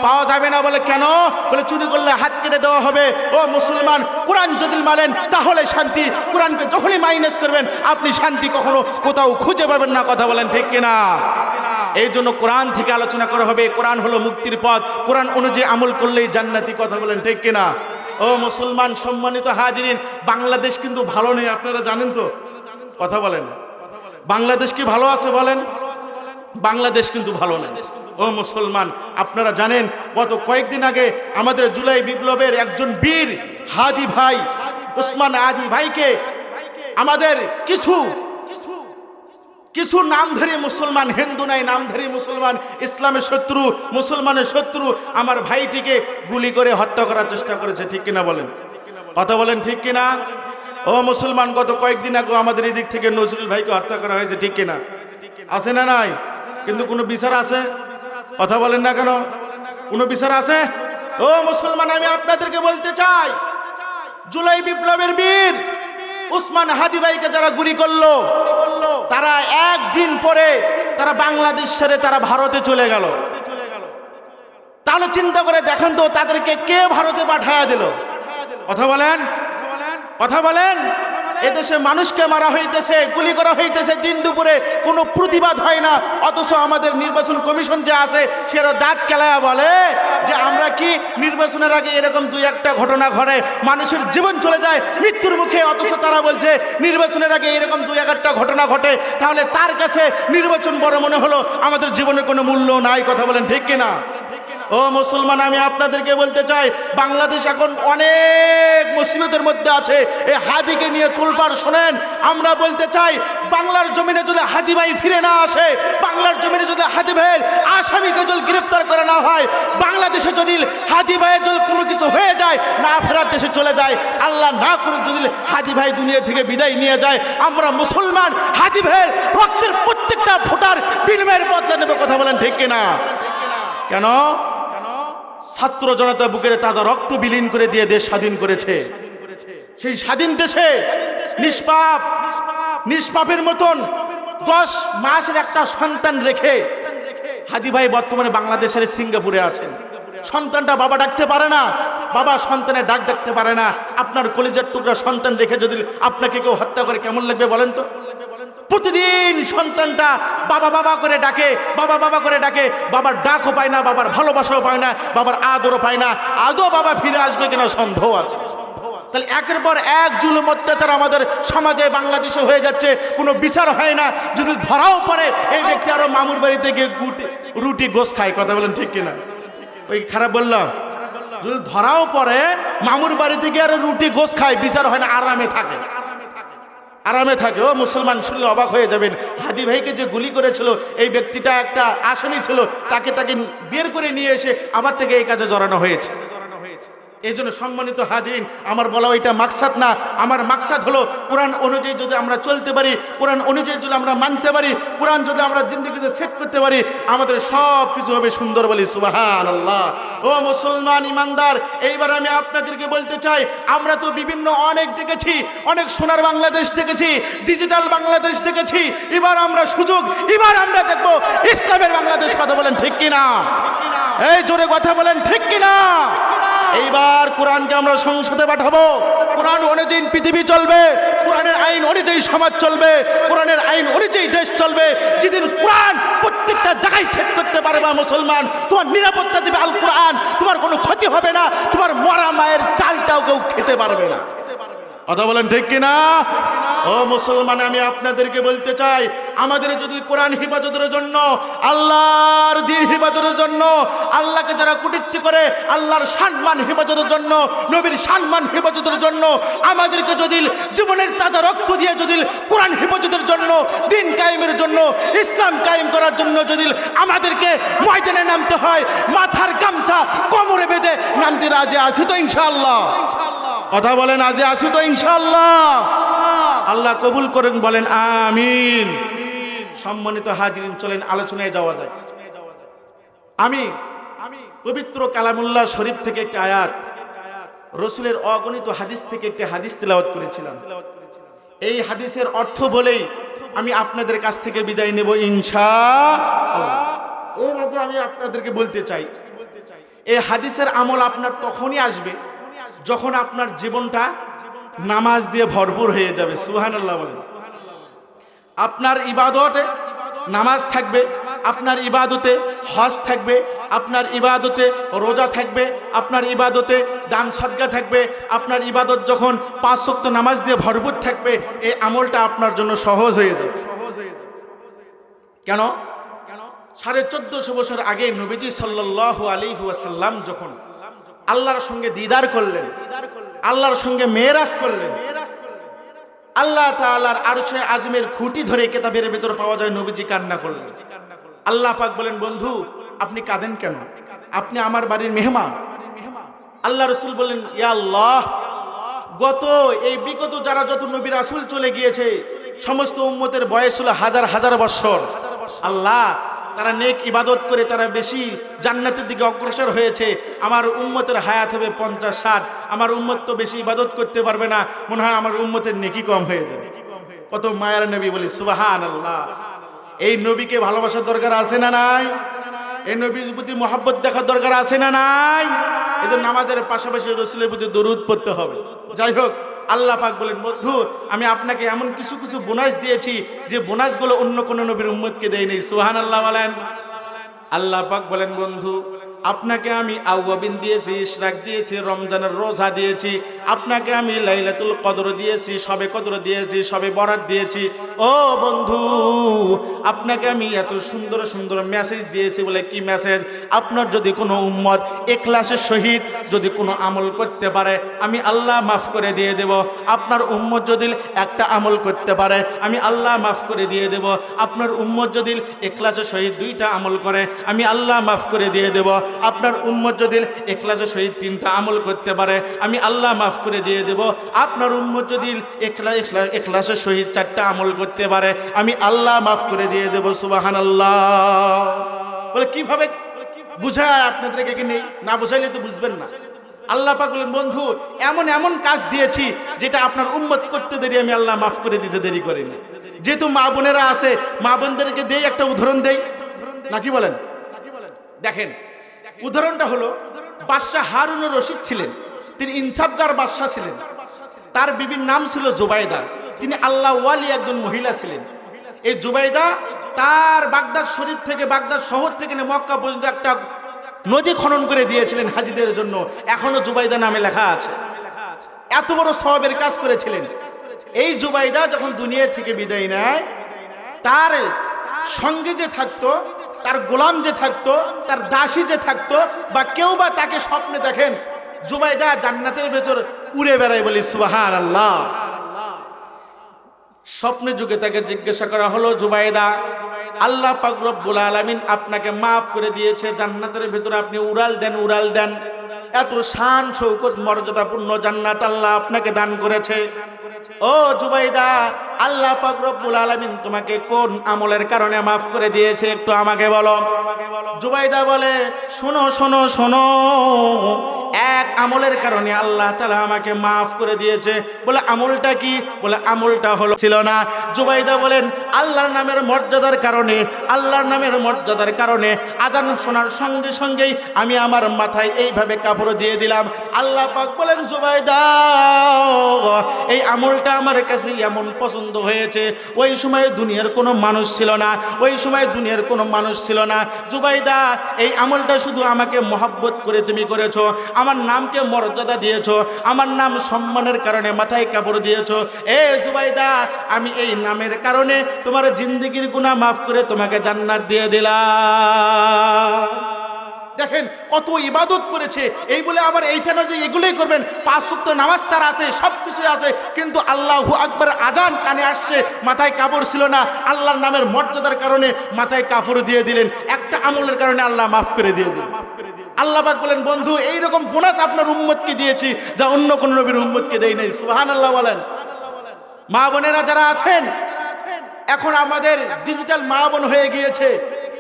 পাওয়া যাবে না। বলে কেন? বলে চুরি করলে হাত কেটে দেওয়া হবে। ও মুসলমান, কোরআন যদি মানেন তাহলে শান্তি, কোরআনকে যখনই মাইনাস করবেন আপনি শান্তি কখনো কোথাও খুঁজে পাবেন না। কথা বলেন ঠিক কিনা? এই জন্য কোরআন থেকে আলোচনা করা হবে। কোরআন হলো মুক্তির পথ, কোরআন অনুযায়ী আমল করলেই জান্নাতি। কথা বলেন ঠিক কিনা? ও মুসলমান সম্মানিত হাজিরিন, বাংলাদেশ কিন্তু ভালো নেই, আপনারা জানেন তো? কথা বলেন, বাংলাদেশ কি ভালো আছে বলেন? বাংলাদেশ কিন্তু ভালো না। ও মুসলমান, আপনারা জানেন গত কয়েকদিন আগে আমাদের জুলাই বিপ্লবের একজন বীর হাদি ভাই ওসমান হাদি ভাইকে আমাদের কিছু নামধারী মুসলমান, হিন্দু নাই নামধারী মুসলমান, ইসলামের শত্রু, মুসলমানের শত্রু, আমার ভাইটিকে গুলি করে হত্যা করার চেষ্টা করেছে। ঠিক কিনা বলেন? কথা বলেন ঠিক কিনা? ও মুসলমান, গত কয়েকদিন আগে আমাদের এই দিক থেকে নজরুল ভাইকে হত্যা করা হয়েছে। ঠিক কিনা? আছে না নাই? কিন্তু কোনো বিচার আছে? কথা বলেন না কেন? কোনো বিচার আছে? ও মুসলমান, আমি আপনাদেরকে বলতে চাই, জুলাই বিপ্লবের বীর ওসমান হাদি ভাইকে যারা গুলি করলো, তারা একদিন পরে তারা বাংলাদেশ ছেড়ে তারা ভারতে চলে গেল। তাহলে চিন্তা করে দেখেন তো, তাদেরকে কে ভারতে পাঠায়া দিল? কথা বলেন, কথা বলেন। এদেশে মানুষকে মারা হইতেছে, গুলি করা হইতেছে, দিন দুপুরে কোনো প্রতিবাদ হয় না। অথচ আমাদের নির্বাচন কমিশন যে আছে সেটা দাঁত কেলায়া বলে যে আমরা কি নির্বাচনের আগে এরকম দুই একটা ঘটনা ঘটে, মানুষের জীবন চলে যায় মৃত্যুর মুখে, অথচ তারা বলছে নির্বাচনের আগে এরকম দুই একটা ঘটনা ঘটে, তাহলে তার কাছে নির্বাচন বড় মনে হলো, আমাদের জীবনের কোনো মূল্য নাই। কথা বলেন ঠিক কিনা? ও মুসলমান, আমি আপনাদেরকে বলতে চাই, বাংলাদেশ এখন অনেক মুসিবতের মধ্যে আছে। এই হাদিকে নিয়ে তুলপাড় শোনেন। আমরা বলতে চাই, বাংলার জমিনে যদি হাদি ভাই ফিরে না আসে, বাংলার জমিনে যদি হাদি ভাইয়ের আসামিকে যদি গ্রেফতার করা না হয়, বাংলাদেশে যদি হাদি ভাইয়ের যদি কোনো কিছু হয়ে যায়, না ফেরার দেশে চলে যায়, আল্লাহ না করুক যদি হাদি ভাই দুনিয়া থেকে বিদায় নিয়ে যায়, আমরা মুসলমান হাদি ভাইয়ের রক্তের প্রত্যেকটা ফোঁটার বিনিময়ের বদলা নেবে। কথা বলেন ঠিক কিনা? কেন? ছাত্র জনতা বুকের তাজা রক্ত বিলীন করে দিয়ে দেশ স্বাধীন করেছে। সেই স্বাধীন দেশে নিষ্পাপের মতন 10 মাসের একটা সন্তান রেখে হাদি ভাই বর্তমানে বাংলাদেশের সিঙ্গাপুরে আছেন। সন্তানটা বাবা ডাকতে পারে না, বাবা সন্তানের ডাক ডাকতে পারে না। আপনার কলিজার টুকরা সন্তান রেখে যদি আপনাকে কেউ হত্যা করে কেমন লাগবে বলেন তো? প্রতিদিন সন্তানটা বাবা বাবা করে ডাকে, বাবা বাবা করে ডাকে, বাবার ডাকও পায় না, বাবার ভালোবাসাও পায় না, বাবার আদরও পায় না। আদৌ বাবা ফিরে আসবে কিনা সন্দেহ আছে। তাহলে একের পর এক জুলুম অত্যাচার আমাদের সমাজে বাংলাদেশে হয়ে যাচ্ছে, কোনো বিচার হয় না। যদি ধরাও পড়ে, এই ব্যক্তি আরো মামুর বাড়িতে গিয়ে রুটি গোস খায়। কথা বলেন ঠিক কিনা? ওই খারাপ বললাম? যদি ধরাও পড়ে, মামুর বাড়িতে গিয়ে আরো রুটি গোস খায়, বিচার হয় না, আরামে থাকে, আরামে থাকে। ও মুসলমান, শুনলে অবাক হয়ে যাবেন, হাদি ভাইকে যে গুলি করেছিল এই ব্যক্তিটা একটা আসামি ছিল, তাকে বের করে নিয়ে এসে আবার থেকে এই কাজে জড়ানো হয়েছে। এই জন্য সম্মানিত হাজিরিন, আমার বলা ওইটা মাকসাদ না। আমার মাকসাদ হলো কোরআন অনুযায়ী যদি আমরা চলতে পারি, কোরআন অনুযায়ী যদি আমরা মানতে পারি, কোরআন যদি আমরা জিন্দেগিতে সেট করতে পারি, আমাদের সব কিছু হবে সুন্দর। বলি সুবহানাল্লাহ। ও মুসলমান ইমানদার, এইবার আমি আপনাদেরকে বলতে চাই, আমরা তো বিভিন্ন অনেক দেখেছি, অনেক সোনার বাংলাদেশ দেখেছি, ডিজিটাল বাংলাদেশ দেখেছি। এবার আমরা সুযোগ, এবার আমরা দেখবো ইসলামের বাংলাদেশ। কথা বলেন ঠিক কিনা? এই জোরে কথা বলেন ঠিক কিনা? এইবার কোরআনকে আমরা সংসদে পাঠাবো, কোরআন অনুযায়ী পৃথিবী চলবে, কোরআনের আইন অনুযায়ী সমাজ চলবে, কোরআনের আইন অনুযায়ী দেশ চলবে। যেদিন কোরআন প্রত্যেকটা জায়গায় সেট করতে পারবে মুসলমান, তোমার নিরাপত্তা দেবে আল কোরআন, তোমার কোনো ক্ষতি হবে না, তোমার মরা মায়ের চালটাও কেউ খেতে পারবে না। কথা বলেন ঠিক কিনা? ও মুসলমান, আমি আপনাদেরকে বলতে চাই, আমাদের যদি কোরআন হিফাজতের জন্য, আল্লাহর দ্বীন হিফাজতের জন্য, আল্লাহকে যারা কটূক্তি করে, আল্লাহর সম্মান হিফাজতের জন্য, নবীর সম্মান হিফাজতের জন্য, আমাদেরকে যদি জীবনের তাজা রক্ত দিয়ে যদি কোরআন হিফাজতের জন্য, দ্বীন কায়েমের জন্য, ইসলাম কায়েম করার জন্য যদি আমাদেরকে ময়দানে নামতে হয়, মাথার গামছা কোমরে বেঁধে নামতে রাজি আছি তো ইনশাআল্লাহ? কথা বলেন, আজে আছি তো ইনশাআল্লাহ? আল্লাহ কবুল করেন, বলেন আমিন। সম্মানিত হাজিরিন, চলেন আলোচনায় যাওয়া যায়। আমি পবিত্র কালামুল্লাহ শরীফ থেকে একটি আয়াত, রসুলের অগণিত হাদিস থেকে একটি হাদিস তিলাওয়াত করেছিলাম। এই হাদিসের অর্থ বলেই আমি আপনাদের কাছ থেকে বিদায় নেব ইনশাআল্লাহ। এর আগে আমি আপনাদেরকে বলতে চাই, এই হাদিসের আমল আপনার তখনই আসবে যখন আপনার জীবনটা নামাজ দিয়ে ভরপুর হয়ে যাবে। সুবহানাল্লাহ বলেন। আপনার ইবাদতে নামাজ থাকবে, আপনার ইবাদতে হজ থাকবে, আপনার ইবাদতে রোজা থাকবে, আপনার ইবাদতে দান সদকা থাকবে, আপনার ইবাদত যখন 5 ওয়াক্ত নামাজ দিয়ে ভরপুর থাকবে, এই আমলটা আপনার জন্য সহজ হয়ে যাবে। কেন? 1450 বছর আগে নবীজি সাল্লাল্লাহু আলাইহি ওয়াসাল্লাম যখন আল্লাহর সঙ্গে দিদার করলেন, আল্লাহর সঙ্গে মেরাজ করলেন, আল্লাহ তাআলার আরশে আজমের খুঁটি ধরে কিতাবের ভিতর পাওয়া যায় নবীজি কান্না করলেন। আল্লাহ পাক বলেন, বন্ধু আপনি কাঁদেন কেন? আপনি আমার বাড়ির মেহমান। আল্লাহ রাসূল বলেন, ইয়া আল্লাহ, বিগত যারা যত নবী রাসূল চলে গিয়েছে সমস্ত উম্মতের বয়স ছিল হাজার হাজার বছর। আল্লাহ, তারা নেক ইবাদত করে তারা বেশি জান্নাতের দিকে অগ্রসর হয়েছে। আমার উম্মতের হায়াত হবে 50-60। আমার উম্মত তো বেশি ইবাদত করতে পারবে না, মনে হয় আমার উম্মতের নেকি কম হয়ে যাবে। কত মায়ের নবী, বলি সুবহানাল্লাহ। এই নবীকে ভালোবাসার দরকার আছে না নাই? এই নবীর প্রতি মহব্বত দেখার দরকার আছে না নাই? এদের নামাজের পাশাপাশি রাসূলের প্রতি দরুদ পড়তে হবে। যাই হোক, আল্লাহ পাক বলেন, বন্ধু আমি আপনাকে এমন কিছু কিছু বোনাস দিয়েছি যে বোনাসগুলো অন্য কোনো নবীর উম্মতকে দেয়নি। সুবহানাল্লাহ বলেন। আল্লাহ পাক বলেন, বন্ধু আপনাকে আমি আওয়াবিন দিয়েছি, ইশরাক দিয়েছি, রমজানের রোজা দিয়েছি, আপনাকে আমি লাইলাতুল কদর দিয়েছি, শবে কদর দিয়েছি, শবে বরাত দিয়েছি। ও বন্ধু, আপনাকে আমি এত সুন্দর সুন্দর মেসেজ দিয়েছি। বলে কি মেসেজ? আপনার যদি কোনো উম্মত ইখলাসের সহিত যদি কোনো আমল করতে পারে আমি আল্লাহ মাফ করে দিয়ে দেব। আপনার উম্মত যদি একটা আমল করতে পারে আমি আল্লাহ মাফ করে দিয়ে দেব। আপনার উম্মত যদি ইখলাসের সহিত 2টা আমল করে আমি আল্লাহ মাফ করে দিয়ে দেব। আপনার উম্মত যদি ইখলাসের সহিত 3টা আমল করতে পারে আমি আল্লাহ মাফ করে দিয়ে দেব। আপনার উম্মত যদি ইখলাসের সহিত 4টা আমল করতে পারে আমি আল্লাহ মাফ করে দিয়ে দেব। সুবহানাল্লাহ। বলে কিভাবে বুঝায় আপনাদেরকে? কি নেই, না বুঝাইলে তো বুঝবেন না। আল্লাহ পাক বলেন, বন্ধু এমন এমন কাজ দিয়েছি যেটা আপনার উম্মত করতে দেরি আমি আল্লাহ মাফ করে দিতে দেরি করিনি। যেহেতু মা বোনেরা আছে, মা বোনদেরকে দেই একটা উদাহরণ দেই নাকি বলেন? দেখেন, উদাহরণটা হলো বাদশাহ হারুনুর রশিদ ছিলেন, তিনি ইনসাফগার বাদশাহ ছিলেন। তার বিবির নাম ছিল জুবাইদা। তিনি আল্লাহ ওয়ালি একজন মহিলা ছিলেন। এই জুবাইদা তার বাগদাদ শরীফ থেকে, বাগদাদ শহর থেকে মক্কা পর্যন্ত একটা নদী খনন করে দিয়েছিলেন হাজিদের জন্য। এখনো জুবাইদা নামে লেখা আছে। এত বড় সওয়াবের কাজ করেছিলেন। এই জুবাইদা যখন দুনিয়া থেকে বিদায় নেয়, তার সঙ্গে যে থাকতো, তার গোলাম যে থাকতো, তার দাসী যে থাকতো, বা কেউ বা তাকে স্বপ্নে দেখেন জুবাইদা জান্নাতের ভেতর উড়ে বেড়ায়। বলি সুবহানাল্লাহ। স্বপ্নে যুগে তাকে জিজ্ঞাসা করা হলো, জুবাইদা আল্লাহ পাক রব্বুল আলামিন আপনাকে মাফ করে দিয়েছে, জান্নাতের ভেতর আপনি উড়াল দেন, উড়াল দেন। এত শান শৌকত মর্যাদাপূর্ণ জান্নাত আল্লাহ আপনাকে দান করেছে। ও জুবাইদা, আল্লাহ পাক রব্বুল আলামিন তোমাকে কোন আমলের কারণে মাফ করে দিয়েছে একটু আমাকে বলো। জুবাইদা বলে, শোনো শোনো শোনো, এক আমলের কারণে আল্লাহ তাআলা আমাকে মাফ করে দিয়েছে। বলে আমলটা কি? বলে আমলটা হলো ছিল না। জুবাইদা বলেন, আল্লাহর নামের মর্যাদার কারণে, আল্লাহর নামের মর্যাদার কারণে আজান শোনার সঙ্গে সঙ্গেই আমি আমার মাথায় এইভাবে কাপড় দিয়ে দিলাম। আল্লাহ পাক বলেন, জুবাইদা এই আমলটা আমার কাছে এমন পছন্দ হয়েছে। ওই সময় দুনিয়ার কোনো মানুষ ছিল না, ওই সময় দুনিয়ার কোনো মানুষ ছিল না। জুবাইদা এই আমলটা শুধু আমাকে মহব্বত করে তুমি করেছো, আমার নামকে মর্যাদা দিয়েছো, আমার নাম সম্মানের কারণে মাথায় কাপড় দিয়েছো। এ জুবাইদা, আমি এই নামের কারণে তোমার জিন্দেগির গুনাহ মাফ করে তোমাকে জান্নাত দিয়ে দিলাম। দেখেন কত ইবাদত করেছে। এই বলে আবার এইটা না যে এগুলোই করবেন, 5 ওয়াক্ত নামাজ তার আছে, সব কিছু আছে, কিন্তু আল্লাহু আকবার আজান কানে আসছে, মাথায় কাপড় ছিল না। আল্লাহর নামের মর্যাদার কারণে মাথায় কাপড় দিয়ে দিলেন, একটা আমলের কারণে আল্লাহ মাফ করে দিয়ে দিলেন। আল্লাহ পাক বলেন, বন্ধু এইরকম বোনাস আপনার উম্মতকে দিয়েছি যা অন্য কোন নবীর উম্মতকে দেই নাই। সুবহানাল্লাহ বলেন। মা বোনেরা যারা আছেন, এখন আমাদের ডিজিটাল মা বোন হয়ে গিয়েছে,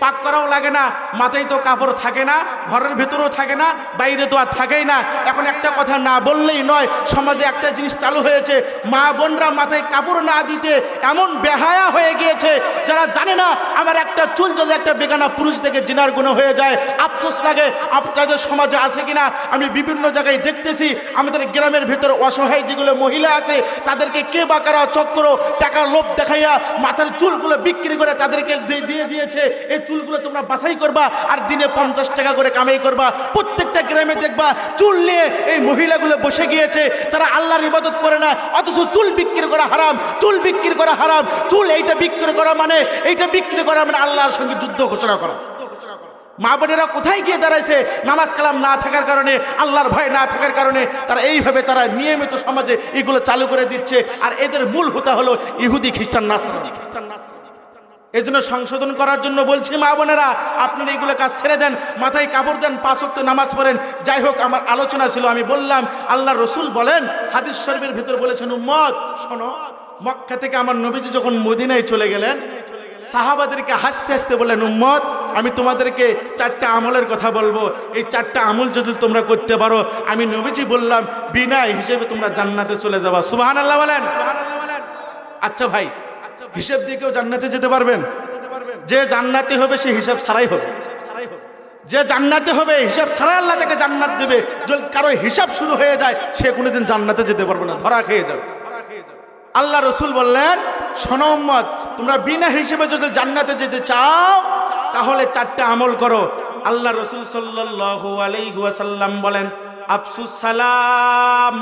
পাক করাও লাগে না, মাথায় তো কাপড় থাকে না, ঘরের ভেতরেও থাকে না, বাইরে তো আর থাকেই না। এখন একটা কথা না বললেই নয়, সমাজে একটা জিনিস চালু হয়েছে, মা বোনরা মাথায় কাপড় না দিতে এমন বেহায়া হয়ে গিয়েছে, যারা জানে না আমার একটা চুল যদি একটা বেগানা পুরুষ থেকে জিনার গুনাহ হয়ে যায়, আফসোস লাগে। আপনাদের সমাজে আছে কিনা আমি বিভিন্ন জায়গায় দেখতেছি, আমাদের গ্রামের ভেতর অসহায় যেগুলো মহিলা আছে তাদেরকে কে বা কারা চক্র টাকার লোভ দেখাইয়া মাথার চুলগুলো বিক্রি করে তাদেরকে দিয়ে দিয়েছে, এই চুলগুলো তোমরা বাছাই করবা আর দিনে 50 টাকা করে কামাই করবা। প্রত্যেকটা গ্রামে দেখবা চুল নিয়ে এই মহিলাগুলো বসে গিয়েছে, তারা আল্লাহর ইবাদত করে না, অথচ চুল বিক্রি করা হারাম, চুল বিক্রি করা হারাম। চুল এইটা বিক্রি করা মানে আল্লাহর সঙ্গে যুদ্ধ ঘোষণা করা। মা বোনেরা কোথায় গিয়ে দাঁড়াইছে? নামাজ কালাম না থাকার কারণে, আল্লাহর ভয় না থাকার কারণে তারা এইভাবে তারা নিয়মিত সমাজে এগুলো চালু করে দিচ্ছে। আর এদের মূল হোতা হলো ইহুদি, খ্রিস্টান, নাসরানি। এই জন্য সংশোধন করার জন্য বলছি, মা বোনেরা আপনারা এইগুলো কাজ ছেড়ে দেন, মাথায় কাপড় দেন, 5 ওয়াক্ত নামাজ পড়েন। যাই হোক, আমার আলোচনা ছিল, আমি বললাম আল্লাহ রসুল বলেন, হাদিস শরীফের ভিতর বলেছেন, উম্মত শোনো, মক্কা থেকে আমার নবীজি যখন মদিনায় চলে গেলেন, সাহাবাদেরকে হাসতে হাসতে বললেন, উম্মত আমি তোমাদেরকে 4টা আমলের কথা বলবো, এই 4টা আমল যদি তোমরা করতে পারো, আমি নবীজি বললাম বিনা হিসেবে তোমরা জান্নাতে চলে যাবা। সুবহানাল্লাহ বলেন। আচ্ছা ভাই, হিসাব দিয়ে কেউ জান্নাতে যেতে পারবেন? যে জান্নাতে হবে সে হিসাব ছাড়াই হবে। যে জান্নাতে হবে হিসাব ছাড়া আল্লাহ তাকে জান্নাত দেবে। যদি কারো হিসাব শুরু হয়ে যায় সে কোনোদিন জান্নাতে যেতে পারবে না, ধরা খেয়ে যাবে। আল্লাহ রসুল বললেন, শোনো উম্মত, তোমরা বিনা হিসেবে যদি জান্নাতে যেতে চাও তাহলে 4টা আমল করো। আল্লাহ রসুল সাল্লাল্লাহু আলাইহি ওয়াসাল্লাম বলেন, আফসুস সালাম।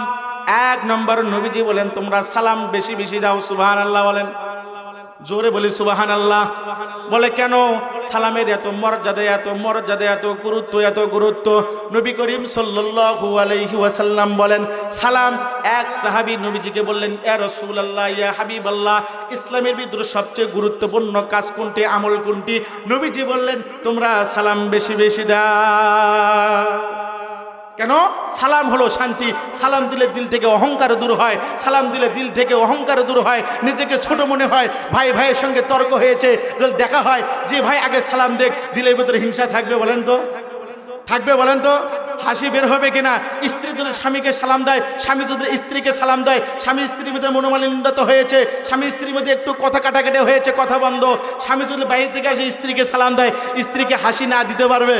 1 নম্বর নবীজি বলেন, তোমরা সালাম বেশি বেশি দাও। সুবহানাল্লাহ বলেন, জোরে বলি সুবহানাল্লাহ। বলে কেন? সালামের এত মর্যাদা, এত মর্যাদা, এত গুরুত্ব, এত গুরুত্ব। নবী করিম সাল্লাল্লাহু আলাইহি ওয়াসাল্লাম বলেন, সালাম। এক সাহাবী নবীজিকে বললেন, ইয়া রাসূলুল্লাহ, ইয়া হাবিবাল্লাহ, ইসলামের ভিতরে সবচেয়ে গুরুত্বপূর্ণ কাজ কোনটি, আমল কোনটি? নবীজি বললেন, তোমরা সালাম বেশি বেশি দাও। কেন? সালাম হলো শান্তি। সালাম দিলে দিল থেকে অহংকার দূর হয়, সালাম দিলে দিল থেকে অহংকার দূর হয়, নিজেকে ছোট মনে হয়। ভাই ভাইয়ের সঙ্গে তর্ক হয়েছে, যদি দেখা হয় যে ভাই আগে সালাম দেখ, দিলের ভিতরে হিংসা থাকবে বলেন তো? থাকবে বলেন তো? হাসি বের হবে কিনা? স্ত্রী যদি স্বামীকে সালাম দেয়, স্বামী যদি স্ত্রীকে সালাম দেয়, স্বামী স্ত্রীর মধ্যে মনোমালিন্য হয়েছে, স্বামী স্ত্রীর মধ্যে একটু কথা কাটাকাটি হয়েছে, কথা বন্ধ। স্বামী যদি বাইরে থেকে এসে স্ত্রীকে সালাম দেয়, স্ত্রীকে হাসি না দিতে পারবে?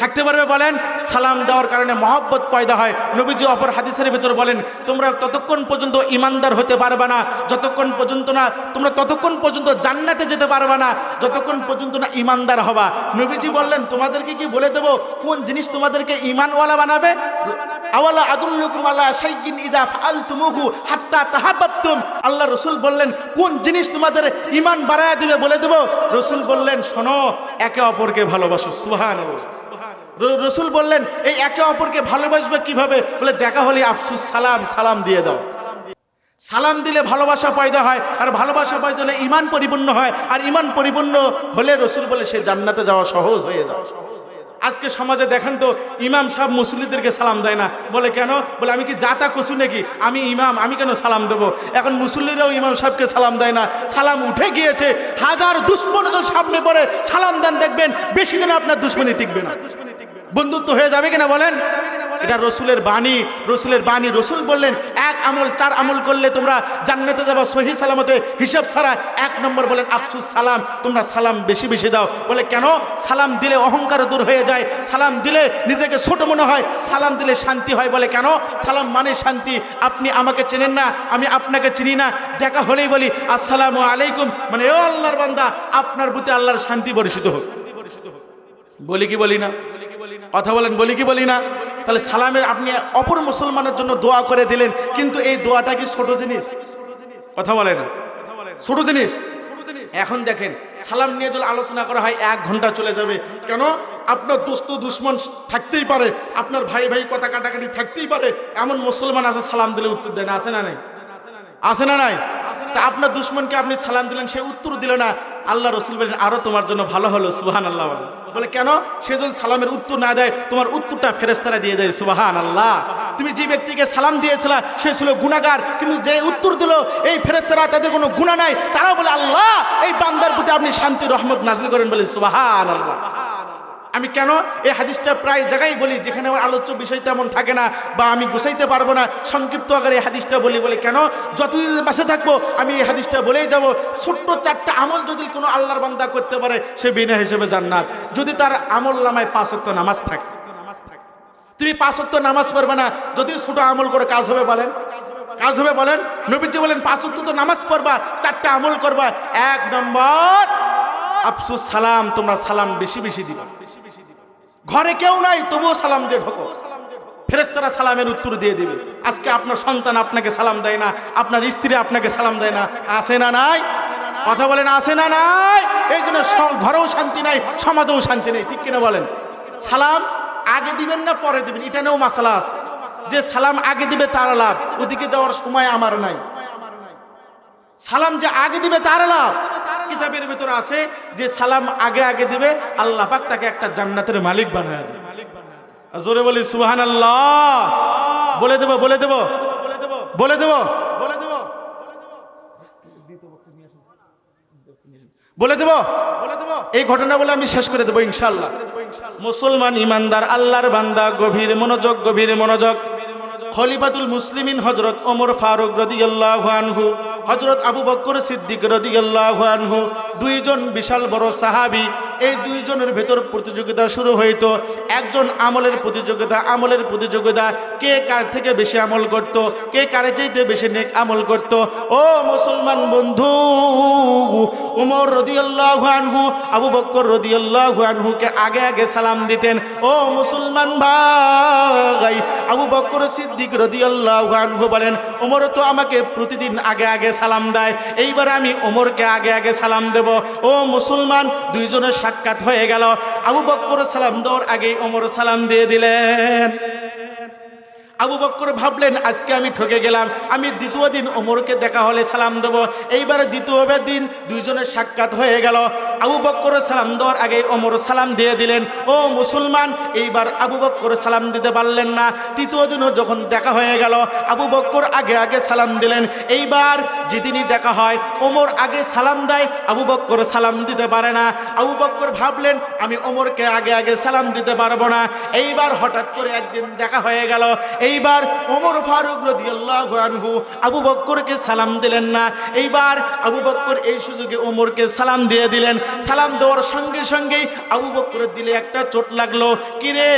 থাকতে পারবে বলেন? সালাম দেওয়ার কারণে মহব্বত পয়দা হয়। নবীজি অপর হাদিসের ভিতর বলেন, তোমরা ততক্ষণ পর্যন্ত ইমানদার হতে পারবে না যতক্ষণ পর্যন্ত না, তোমরা ততক্ষণ পর্যন্ত জান্নাতে যেতে পারবে না যতক্ষণ পর্যন্ত না ইমানদার হবা। নবীজি বললেন, তোমাদেরকে কি বলে দেবো কোন জিনিস তোমাদেরকে ইমানওয়ালা বানাবে? আওয়ালা আদুল্লুকুম আলা শাইইন ইযা ফাআলতুমুহু হাত্তা তাহাব্বাতুম। আল্লাহ রাসূল বললেন, কোন জিনিস তোমাদের ইমান বাড়ায় দিবে বলে দেবো? রাসূল বললেন, শোনো, একে অপরকে ভালোবাসো। সুবহানাল্লাহ। রসুল বললেন, এই একে অপরকে ভালোবাসবে কিভাবে? বলে দেখা হলে আফসুস সালাম, সালাম দিয়ে দাও। সালাম দিলে ভালোবাসা পয়দা হয়, আর ভালোবাসা পয়দা হলে ইমান পরিপূর্ণ হয়, আর ইমান পরিপূর্ণ হলে রসুল বলে সে জান্নাতে যাওয়া সহজ হয়ে যায়। আজকে সমাজে দেখেন তো, ইমাম সাহেব মুসল্লিদেরকে সালাম দেয় না। বলে কেন? বলে আমি কি জাতা কসু নাকি? আমি ইমাম, আমি কেন সালাম দেবো? এখন মুসল্লিরাও ইমাম সাহেবকে সালাম দেয় না। সালাম উঠে গিয়েছে। হাজার দুশ্মন সামনে পড়ে সালাম দেন, দেখবেন বেশি দিন আপনার দুশ্মনী টিকবে না, বন্ধুত্ব হয়ে যাবে কিনা বলেন? এটা রসুলের বাণী, রসুলের বাণী। রসুল বললেন, 1 আমল 4 আমল করলে তোমরা জান্নাতে যাবা সহি সালামতে, হিসাব ছাড়া। 1 নম্বর বলেন আফসুস সালাম, তোমরা সালাম বেশি বেশি দাও। বলে কেন? সালাম দিলে অহংকার দূর হয়ে যায়, সালাম দিলে নিজেকে ছোট মনে হয়, সালাম দিলে শান্তি হয়। বলে কেন? সালাম মানে শান্তি। আপনি আমাকে চেনেন না, আমি আপনাকে চিনি না, দেখা হলেই বলি আসসালামু আলাইকুম, মানে ও আল্লাহর বান্দা, আপনার প্রতি আল্লাহর শান্তি বর্ষিত হোক। বলি কি বলি না? কথা বলেন, বলি কি বলি না? তাহলে সালামের আপনি অপর মুসলমানের জন্য দোয়া করে দিলেন, কিন্তু এই দোয়াটা কি ছোট জিনিস? কথা বলে না, ছোট জিনিস? এখন দেখেন, সালাম নিয়ে যদি আলোচনা করা হয় 1 ঘন্টা চলে যাবে। কেন? আপনার দোস্ত দুশ্মন থাকতেই পারে, আপনার ভাই ভাই কথা কাটাকাটি থাকতেই পারে। এমন মুসলমান আছে সালাম দিলে উত্তর দেয় না, আছে না নাই? আছে না নাই? তা আপনার দুশ্মনকে আপনি সালাম দিলেন, সে উত্তর দিল না। আল্লাহ রসুল বলেন আরো তোমার জন্য ভালো হলো, সুবহানাল্লাহ। বলে কেন? সে যদি সালামের উত্তর না দেয়, তোমার উত্তরটা ফেরেশতারা দিয়ে দেয়, সুবহানাল্লাহ। তুমি যে ব্যক্তিকে সালাম দিয়েছিলা সে ছিল গুনাহগার, কিন্তু যে উত্তর দিল এই ফেরেশতারা, তাদের কোনো গুনাহ নাই, তারা বলে আল্লাহ এই বান্দার প্রতি আপনি শান্তি রহমত নাযিল করেন, বলে সুবহানাল্লাহ। আমি কেন এই হাদিসটা প্রায় জায়গায় বলি, যেখানে আমার আলোচ্য বিষয় তেমন থাকে না বা আমি গুছাইতে পারবো না, সংক্ষিপ্ত আকারে এই হাদিসটা বলি। বলে কেন? যতদিন বাসে থাকবো আমি এই হাদিসটা বলেই যাব। ছোট্ট 4টা আমল যদি কোনো আল্লাহর বান্দা করতে পারে, সে বিনা হিসেবে জান্নাত। যদি তার আমল নামায় 5 ওয়াক্ত নামাজ থাকে। তুমি 5 ওয়াক্ত নামাজ পড়বে না, যদি ছোট আমল করে কাজ হবে বলেন? কাজ হবে বলেন? নবীজি বলেন 5 ওয়াক্ত তো নামাজ পড়বা, 4টা আমল করবা। 1 নম্বর, আফসুস সালাম, তোমরা সালাম বেশি বেশি দিবা। ঘরে কেউ নাই তবুও সালাম দিয়ে ঢোকো, ফেরেশতারা সালামের উত্তর দিয়ে দিবে। আজকে আপনার সন্তান আপনাকে সালাম দেয় না, আপনার স্ত্রী আপনাকে সালাম দেয় না, আছে না নাই? কথা বলেন, আছে না নাই? এই জন্য ঘরেও শান্তি নাই, সমাজেও শান্তি নেই, ঠিক কিনা বলেন? সালাম আগে দিবেন না পরে দিবেন, এটা নিয়েও মাসালা আছে। যে সালাম আগে দিবে তার লাভ, ওদিকে যাওয়ার সময় আমার নাই। সালাম যে আগে দিবে তার লাভ। কিতাবের ভিতরে আছে যে সালাম আগে আগে দিবে, আল্লাহ পাক তাকে একটা জান্নাতের মালিক বানায় দেবে। জোরে বলি সুবহানাল্লাহ। বলে দেব, বলে দেব, বলে দেব, বলে দেব, বলে দেব, বলে দেব। এই ঘটনা বলে আমি শেষ করে দেবো ইনশাআল্লাহ। মুসলমান ইমানদার আল্লাহর বান্দা, গভীর মনোযোগ, গভীর মনোযোগ। খলিফাতুল মুসলিমিন হযরত ওমর ফারুক রাদিয়াল্লাহু আনহু, হযরত আবু বকর সিদ্দিক রাদিয়াল্লাহু আনহু, দুইজন বিশাল বড় সাহাবী। এই দুইজনের ভেতর প্রতিযোগিতা শুরু হইতো। একজন আমলের প্রতিযোগিতা, আমলের প্রতিযোগিতা, কে কার থেকে বেশি আমল করত, কে কারে চাইতে বেশি নেক আমল করত। ও মুসলমান বন্ধু, ওমর রাদিয়াল্লাহু আনহু আবু বকর রাদিয়াল্লাহু আনহুকে আগে আগে সালাম দিতেন। ও মুসলমান ভাই, আবু বকর সিদ্দিক রাদিয়াল্লাহু আনহু বলেন ওমর তো আমাকে প্রতিদিন আগে আগে সালাম দেয়, এইবার আমি ওমরকে আগে আগে সালাম দেব। ও মুসলমান, দুইজনের সাক্ষাৎ হয়ে গেল। আবু বকর সালাম দেওয়ার আগেই ওমর সালাম দিয়ে দিলেন। আবু বকর ভাবলেন আজকে আমি ঠকে গেলাম, আমি দ্বিতীয় দিন ওমরকে দেখা হলে সালাম দেব। এইবার দ্বিতীয়বার দিন দুইজনের সাক্ষাৎ হয়ে গেল। আবু বকর সালাম দেওয়ার আগে ওমর সালাম দিয়ে দিলেন। ও মুসলমান, এইবার আবু বকর সালাম দিতে পারলেন না। তৃতীয় দিনও যখন দেখা হয়ে গেল, আবু বকর আগে আগে সালাম দিলেন। এইবার যেদিনই দেখা হয় ওমর আগে সালাম দেয়, আবু বকর সালাম দিতে পারে না। আবু বকর ভাবলেন আমি ওমরকে আগে আগে সালাম দিতে পারবো না। এইবার হঠাৎ করে একদিন দেখা হয়ে গেল। এইবার ওমর ফারুক রাদিয়াল্লাহু আনহু আবু বকরকে সালাম দিলেন না। এইবার আবু বকর এই সুযোগে ওমরকে সালাম দিয়ে দিলেন। সালাম দেওয়ার সঙ্গে সঙ্গেই আবু বকরের দিলে একটা চোট লাগলো। কিরে,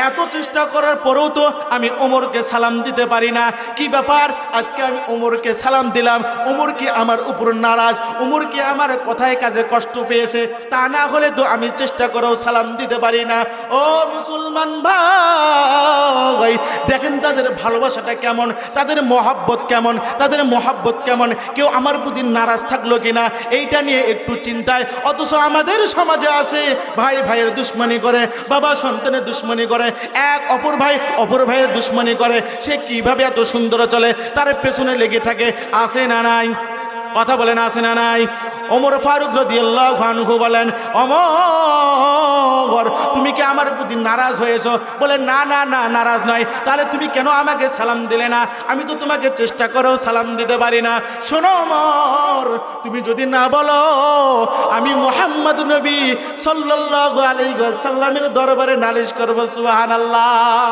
এত চেষ্টা করার পরেও তো আমি ওমরকে সালাম দিতে পারি না, কি ব্যাপার? আজকে আমি ওমরকে সালাম দিলাম, ওমর কি আমার উপর নারাজ? ওমর কি আমার কথায় কাজে কষ্ট পেয়েছে? তা না হলে তো আমি চেষ্টা করেও সালাম দিতে পারি না। ও মুসলমান ভাই, দেখেন তাদের ভালোবাসাটা কেমন, তাদের মহাব্বত কেমন, তাদের মহাব্বত কেমন। কেউ আমার প্রতি নারাজ থাকলো কিনা এইটা নিয়ে একটু চিন্তায়। অথচ আমাদের সমাজে আছে ভাই ভাইয়ের দুশ্মনী করে, বাবা সন্তানের দুশ্মনী করে, এক অপর ভাই অপর ভাইয়ের দুশ্মনী করে। সে কিভাবে এত সুন্দর চলে, তার পেছনে লেগে থাকে, আছে না নাই? কথা বলেন, আছে না নাই? ওমর ফারুক রাদিয়াল্লাহু আনহু বলেন ওমর, তুমি কি আমার প্রতি নারাজ হয়েছো? বলে না না না, নারাজ নয়। তাহলে তুমি কেন আমাকে সালাম দিলে না? আমি তো তোমাকে চেষ্টা করেও সালাম দিতে পারি না। শোনো ওমর, তুমি যদি না বলো আমি মুহাম্মদ নবী সাল্লাল্লাহু আলাইহি ওয়াসাল্লামের দরবারে নালিশ করব। সুবহানাল্লাহ।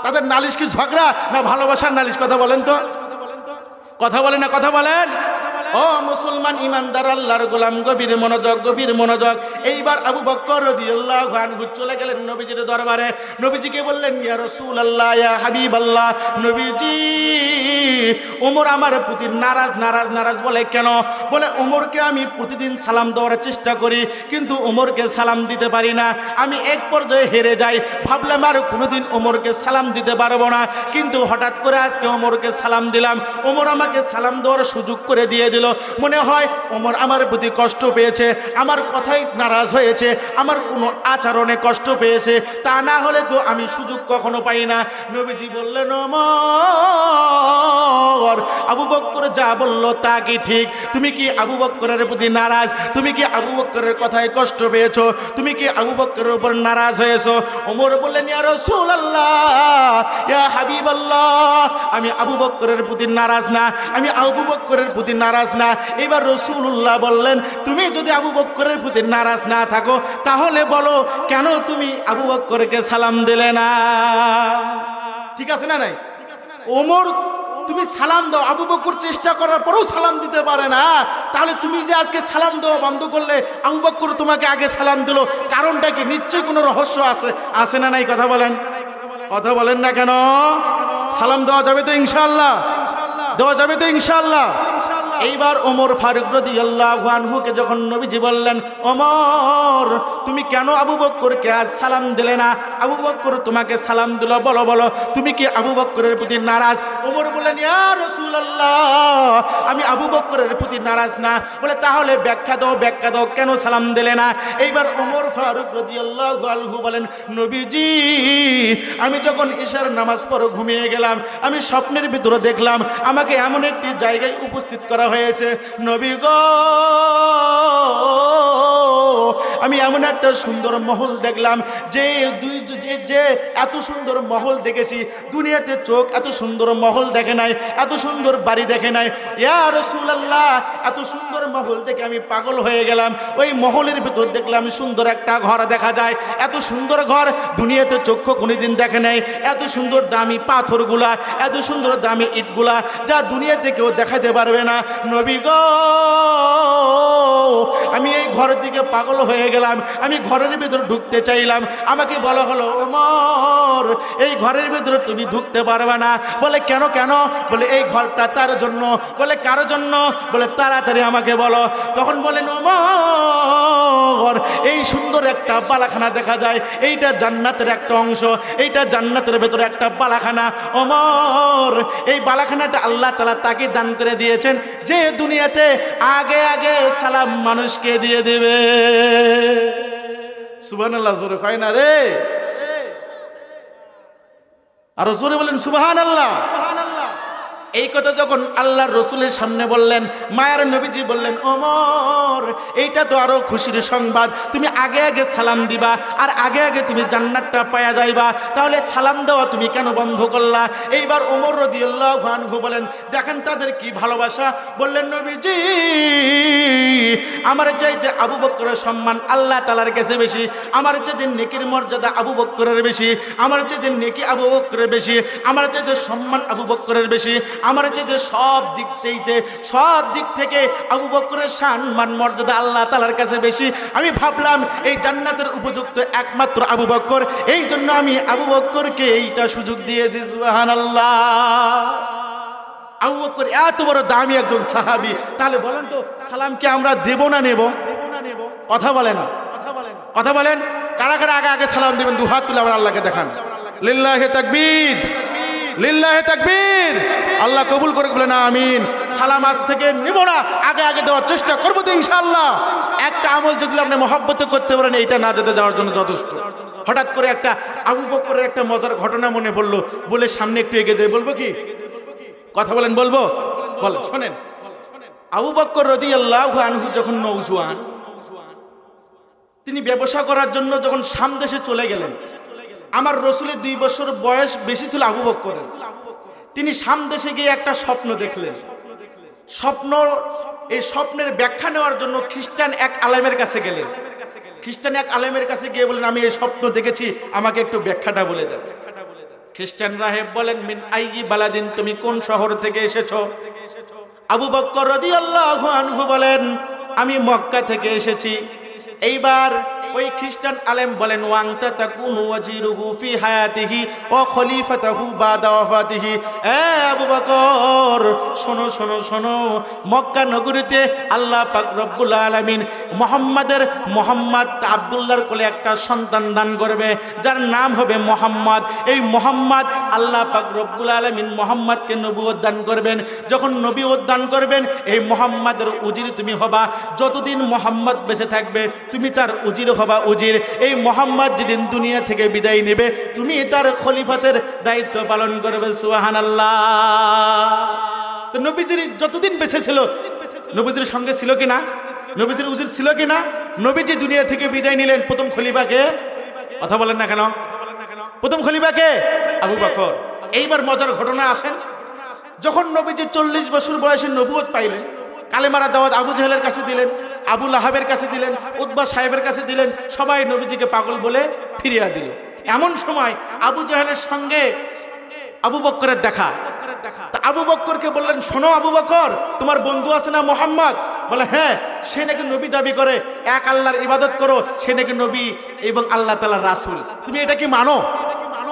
তাদের নালিশ কি ঝগড়া না ভালোবাসার নালিশ? কথা বলেন তো, কথা বলেন না, কথা বলেন। ও মুসলমান ইমানদার আল্লাহর গোলাম, গভীর মনোযোগ, গভীর মনোযোগ। এইবার আবু বকর রাদিয়াল্লাহু আনহু চলে গেলেন নবীজির দরবারে। নবীজিকে বললেন ইয়া রাসূলুল্লাহ, ইয়া হাবিবাল্লাহ, নবীজি ওমর আমার প্রতি নারাজ নারাজ নারাজ। বলে কেন? বলে ওমরকে আমি প্রতিদিন সালাম দেওয়ার চেষ্টা করি, কিন্তু ওমরকে সালাম দিতে পারি না। আমি এক পর্যায়ে হেরে যাই, ভাবলাম আর কোনোদিন ওমরকে সালাম দিতে পারবো না। কিন্তু হঠাৎ করে আজকে ওমরকে সালাম দিলাম, ওমর আমাকে সালাম দেওয়ার সুযোগ করে দিয়ে দিল। মনে হয় ওমর আমার প্রতি কষ্ট পেয়েছে, আমার কথাই নারাজ হয়েছে, আমার কোনো আচরণে কষ্ট পেয়েছে, তা না হলে তো আমি সুযোগ কখনো পাই না। নবীজি বললেন ওমর, আবু বকর যা বললো তা কি ঠিক? তুমি কি আবু বকরের প্রতি নারাজ? তুমি কি আবু বকরের কথায় কষ্ট পেয়েছো? তুমি কি আবু বকরের উপর নারাজ হয়েছো? ওমর বললেন ইয়া রাসূলুল্লাহ, ইয়া হাবিবাল্লাহ, আমি আবু বকরের প্রতি নারাজ না, আমি আবু বকরের প্রতি নারাজ না। এবার রাসূলুল্লাহ বললেন তুমি যদি আবু বকরের প্রতি নারাজ না থাকো তাহলে বলো কেন তুমি আবু বকরকে সালাম দিলে না? ঠিক আছে না নাই? ওমর তুমি সালাম দাও, আবু বকর চেষ্টা করার পরেও সালাম দিতে পারে না, তাহলে তুমি যে আজকে সালাম দেওয়া বন্ধ করলে, আবু বকর তোমাকে আগে সালাম দিল, কারণটা কি? নিশ্চয়ই কোনো রহস্য আছে, আছে না নাই? কথা বলেন, কথা বলেন না কেন? সালাম দেওয়া যাবে তো ইনশাআল্লাহ? দেওয়া যাবে তো ইনশাআল্লাহ? এইবার ওমর ফারুক রাদিয়াল্লাহু আনহুকে যখন নবীজি বললেন ওমর তুমি কেন আবু বকরকে আজ সালাম দিলে না? আবু বকর তোমাকে সালাম দিল, বলো বলো তুমি কি আবু বকরের প্রতি নারাজ? ওমর বললেন ইয়া রাসূলুল্লাহ, আমি আবু বকরের প্রতি নারাজ না। বলে তাহলে ব্যাখ্যা দাও, ব্যাখ্যা দাও, কেন সালাম দিলে না? এইবার ওমর ফারুক রাদিয়াল্লাহু আনহু বলেন নবীজি আমি যখন ইশার নামাজ পড়ে ঘুমিয়ে গেলাম, আমি স্বপ্নের ভিতরে দেখলাম আমাকে এমন একটি জায়গায় উপস্থিত করা হয়েছে। নবী গো, আমি এমন একটা সুন্দর মহল দেখলাম যে যে এত সুন্দর মহল দেখেছি দুনিয়াতে চোখ এত সুন্দর মহল দেখে নাই, এত সুন্দর বাড়ি দেখে নাই। ইয়া রাসূলুল্লাহ, এত সুন্দর মহল দেখে আমি পাগল হয়ে গেলাম। ওই মহলের ভিতর দেখলাম সুন্দর একটা ঘর দেখা যায়, এত সুন্দর ঘর দুনিয়াতে চক্ষু কোনোদিন দেখে নাই। এত সুন্দর দামি পাথরগুলা, এত সুন্দর দামি ইটগুলা যা দুনিয়াতে কেউ দেখাতে পারবে না। নবী গো, আমি এই ঘরের দিকে পাগল হয়ে গেলাম, আমি ঘরের ভিতর ঢুকতে চাইলাম, আমাকে বলা হলো ওমর এই ঘরের ভিতরে তুমি ঢুকতে পারবে না। বলে কেন কেন? বলে এই ঘরটা তার জন্য। বলে কার জন্য? বলে তাড়াতাড়ি আমাকে বলো। তখন বলেন ওমর এই সুন্দর একটা বালাখানা দেখা যায়, এইটা জান্নাতের একটা অংশ, এইটা জান্নাতের ভেতরে একটা বালাখানা। ওমর এই বালাখানাটা আল্লাহ তাআলা তাকে দান করে দিয়েছেন যে দুনিয়াতে আগে আগে সালাম মানুষকে দিয়ে দেবে। সুবহানাল্লাহ, জোরে কয় না রে? আর জোরে বলেন সুবহানাল্লাহ। এই কথা যখন আল্লাহর রসুলের সামনে বললেন, মায়ার নবীজি বললেন ওমর এইটা তো আরো খুশির সংবাদ, তুমি আগে আগে সালাম দিবা আর আগে আগে তুমি জান্নাতটা পায়া যাইবা, তাহলে সালাম দেওয়া তুমি কেন বন্ধ করলা? এইবার ওমর রাদিয়াল্লাহু আনহু বলেন দেখেন তাদের কি ভালোবাসা। বললেন নবীজি আমার চাইতে আবু বকরের সম্মান আল্লাহ তাআলার কাছে বেশি, আমার চাইতে নেকির মর্যাদা আবু বকরের বেশি, আমার চাইতে নেকি আবু বকরের বেশি, আমার চাইতে সম্মান আবু বকরের বেশি, আমার চাইতে সব দিক থেকে আবু বকরের সম্মান মর্যাদা আল্লাহ তাআলার কাছে বেশি। আমি ভাবলাম এই জান্নাতের উপযুক্ত একমাত্র আবু বকর, এই জন্য আমি আবু বকরকে এইটা সুযোগ দিয়েছি। সুবহানাল্লাহ। আবু বকর এত বড় দামি একজন সাহাবী, তাহলে বলেন তো সালামকে আমরা দেব না নেব? কথা বলেন, কথা বলেন। কারা কারা আগে আগে সালাম দেবেন? দুহাত তুলে আমার আল্লাহকে দেখান। লিল্লাহি তাকবীর, লিল্লাহি তাকবীর। আল্লাহ কবুল করে বলেন আমিন। সালাম আজ থেকে নেব না, আগে আগে দেওয়ার চেষ্টা করবো তো ইনশাআল্লাহ। একটা আমল যদি আপনি মহব্বতে করতে পারেন এইটা না যেতে যাওয়ার জন্য যথেষ্ট। হঠাৎ করে একটা আবু বকরের একটা মজার ঘটনা মনে পড়লো, বলে সামনে একটু এগিয়ে যাই। বলবো কি? কথা বলেন, বলবো? বলেন, শোনেন। আবু বকর রাদিয়াল্লাহু আনহু যখন নওজোয়ান, তিনি ব্যবসা করার জন্য যখন শাম দেশে চলে গেলেন, আমার রসুলের 2 বছর বয়স বেশি ছিল আবু বকর। তিনি শাম দেশে গিয়ে একটা স্বপ্ন দেখলেন। এই স্বপ্নের ব্যাখ্যা নেওয়ার জন্য খ্রিস্টান এক আলেমের কাছে গেলেন। খ্রিস্টান এক আলেমের কাছে গিয়ে বলেন আমি এই স্বপ্ন দেখেছি, আমাকে একটু ব্যাখ্যাটা বলে দেন। খ্রিস্টান রাহেব বলেন মিন আইয়ি বালাদিন, তুমি কোন শহর থেকে এসেছো? আবু বকর রাদিয়াল্লাহু আনহু বলেন আমি মক্কা থেকে এসেছি। এইবার ওই খ্রিস্টান আলেম বলেন ওয়াংতা তাকুনু ওয়াজিরুহু ফি হায়াতিহি ওয়া খলিফাতাহু বাদা ওয়াফাতিহি। আবু বকর শোনো শোনো শোনো, মক্কা নগরীতে আল্লাহ পাক রব্বুল আলামিন মোহাম্মদ আব্দুল্লাহর কোলে একটা সন্তান দান করবে যার নাম হবে মোহাম্মদ। এই মোহাম্মদ আল্লাহ পাক রব্বুল আলামিন মোহাম্মদকে নবুয়ত দান করবেন। যখন নবুয়ত দান করবেন এই মোহাম্মদের উজির তুমি হবা। যতদিন মোহাম্মদ বেঁচে থাকবে তুমি তার উজির হবা উজির। এই মোহাম্মদ যেদিন দুনিয়া থেকে বিদায় নেবে তুমি তার খলিফাতের দায়িত্ব পালন করবে। সুবহানাল্লাহ। তো নবীজির যতদিন বেঁচে ছিল নবীজির সঙ্গে ছিল কিনা, নবীজির উজির ছিল কিনা? নবীজি দুনিয়া থেকে বিদায় নিলেন, প্রথম খলিফাকে, কথা বলেন না কেন, প্রথম খলিফাকে আবু বকর। এইবার মজার ঘটনা আসেন, যখন নবীজি 40 বছর বয়সে নবুয়ত পাইলেন, কালেমারা দাওয়াত আবু জাহেলের কাছে দিলেন, আবু লাহাবের কাছে দিলেন, উতবা সাহেবের কাছে দিলেন, সবাই নবীজিকে পাগল বলে ফিরিয়ে দিল। এমন সময় আবু জাহেলের সঙ্গে আবু বকরের দেখা। তা আবু বকরকে বললেন, শোনো আবু বকর, তোমার বন্ধু আছে না মোহাম্মদ? বলে হ্যাঁ, সে নাকি নবী দাবি করে, এক আল্লাহর ইবাদত করো, সে নাকি নবী এবং আল্লাহ তাআলার রাসূল, তুমি এটা কি মানো?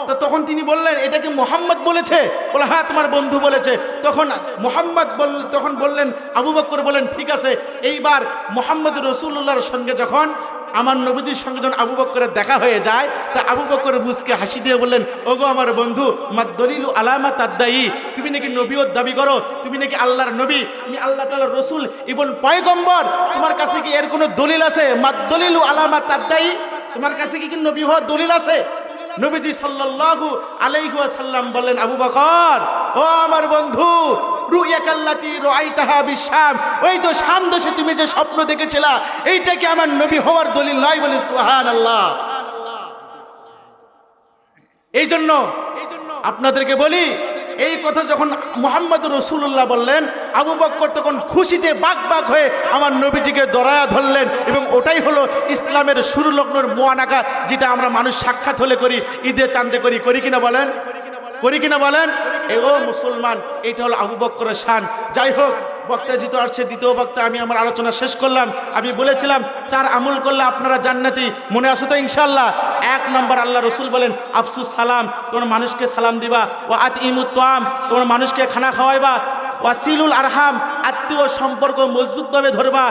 তো তখন তিনি বললেন, এটা কি মোহাম্মদ বলেছে? বলে হ্যাঁ, তোমার বন্ধু বলেছে। তখন তখন বললেন, আবু বকর বলেন ঠিক আছে, এইবার মোহাম্মদ রাসূলুল্লাহর সঙ্গে যখন আমার নবীজির সঙ্গে যখন আবু বকরের দেখা হয়ে যায়, তা আবু বকর মুসকে হাসি দিয়ে বললেন, ওগো আমার বন্ধু, মাদ দলিলু আলামা তাদ্দাই, তুমি নাকি নবীয়ত দাবি করো, তুমি নাকি আল্লাহর নবী, তুমি আল্লাহ তাআলার রাসূল এবং পয়গম্বর, তোমার কাছে কি এর কোনো দলিল আছে? মাদ দলিলু আলামা তাদ্দাই, তোমার কাছে কি নবী হওয়ার দলিল আছে? নবীজি সাল্লাল্লাহু আলাইহি ওয়াসাল্লাম বললেন, আবু বকর, ও আমার বন্ধু, রুয়াকাল্লাতি রাআইতাহা বিশাম, ওই তো শাম দেশে তুমি যে স্বপ্ন দেখেছিলা, এইটা কি আমার নবী হওয়ার দলিল নয়? বলে সুবহানাল্লাহ। এই জন্য আপনাদেরকে বলি, এই কথা যখন মুহাম্মদ রাসূলুল্লাহ বললেন, আবু বকর তখন খুশিতে বাক হয়ে আমার নবীজিকে দরায়া ধরলেন, এবং ওটাই হলো ইসলামের শুরু লগ্নের মুআনাকা, যেটা আমরা মানুষ সাক্ষাৎ হলে করি, ঈদে চাঁদে করি কিনা বলেন, করি কিনা বলেন? এ ও মুসলমান, এটা হলো আবু বকরের শান। যাই হোক, বক্তা জিত আসছে, দ্বিতীয় বক্তা আমি আমার আলোচনা শেষ করলাম। আমি বলেছিলাম 4 আমল করলে আপনারা জান্নাতি, মনে আছে তো ইনশাআল্লাহ? 1 নম্বর, আল্লাহ রসুল বলেন আফসুস সালাম, তোমার মানুষকে সালাম দিবা, ও আতইমুত তাআম, তোমার মানুষকে খানা খাওয়াইবা, ওয়াসিলুল আরহাম, আত্মীয় সম্পর্ক মজবুতভাবে ধরবা,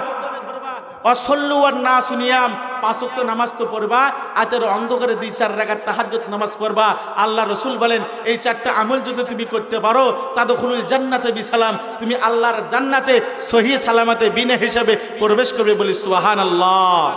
অসল্লু আর না শুনিয়াম, 5 ওয়াক্ত নামাজ তো পড়বা, আতের অন্ধকারে 2-4 রাকাত তাহাজ্জুদ নামাজ পড়বা। আল্লাহ রসুল বলেন এই 4টা আমল যদি তুমি করতে পারো, তাদখুলুল জান্নাতে বিসালাম, তুমি আল্লাহর জান্নাতে সহি সালামতে বিনা হিসাবে প্রবেশ করবে। বলি সুবহানাল্লাহ।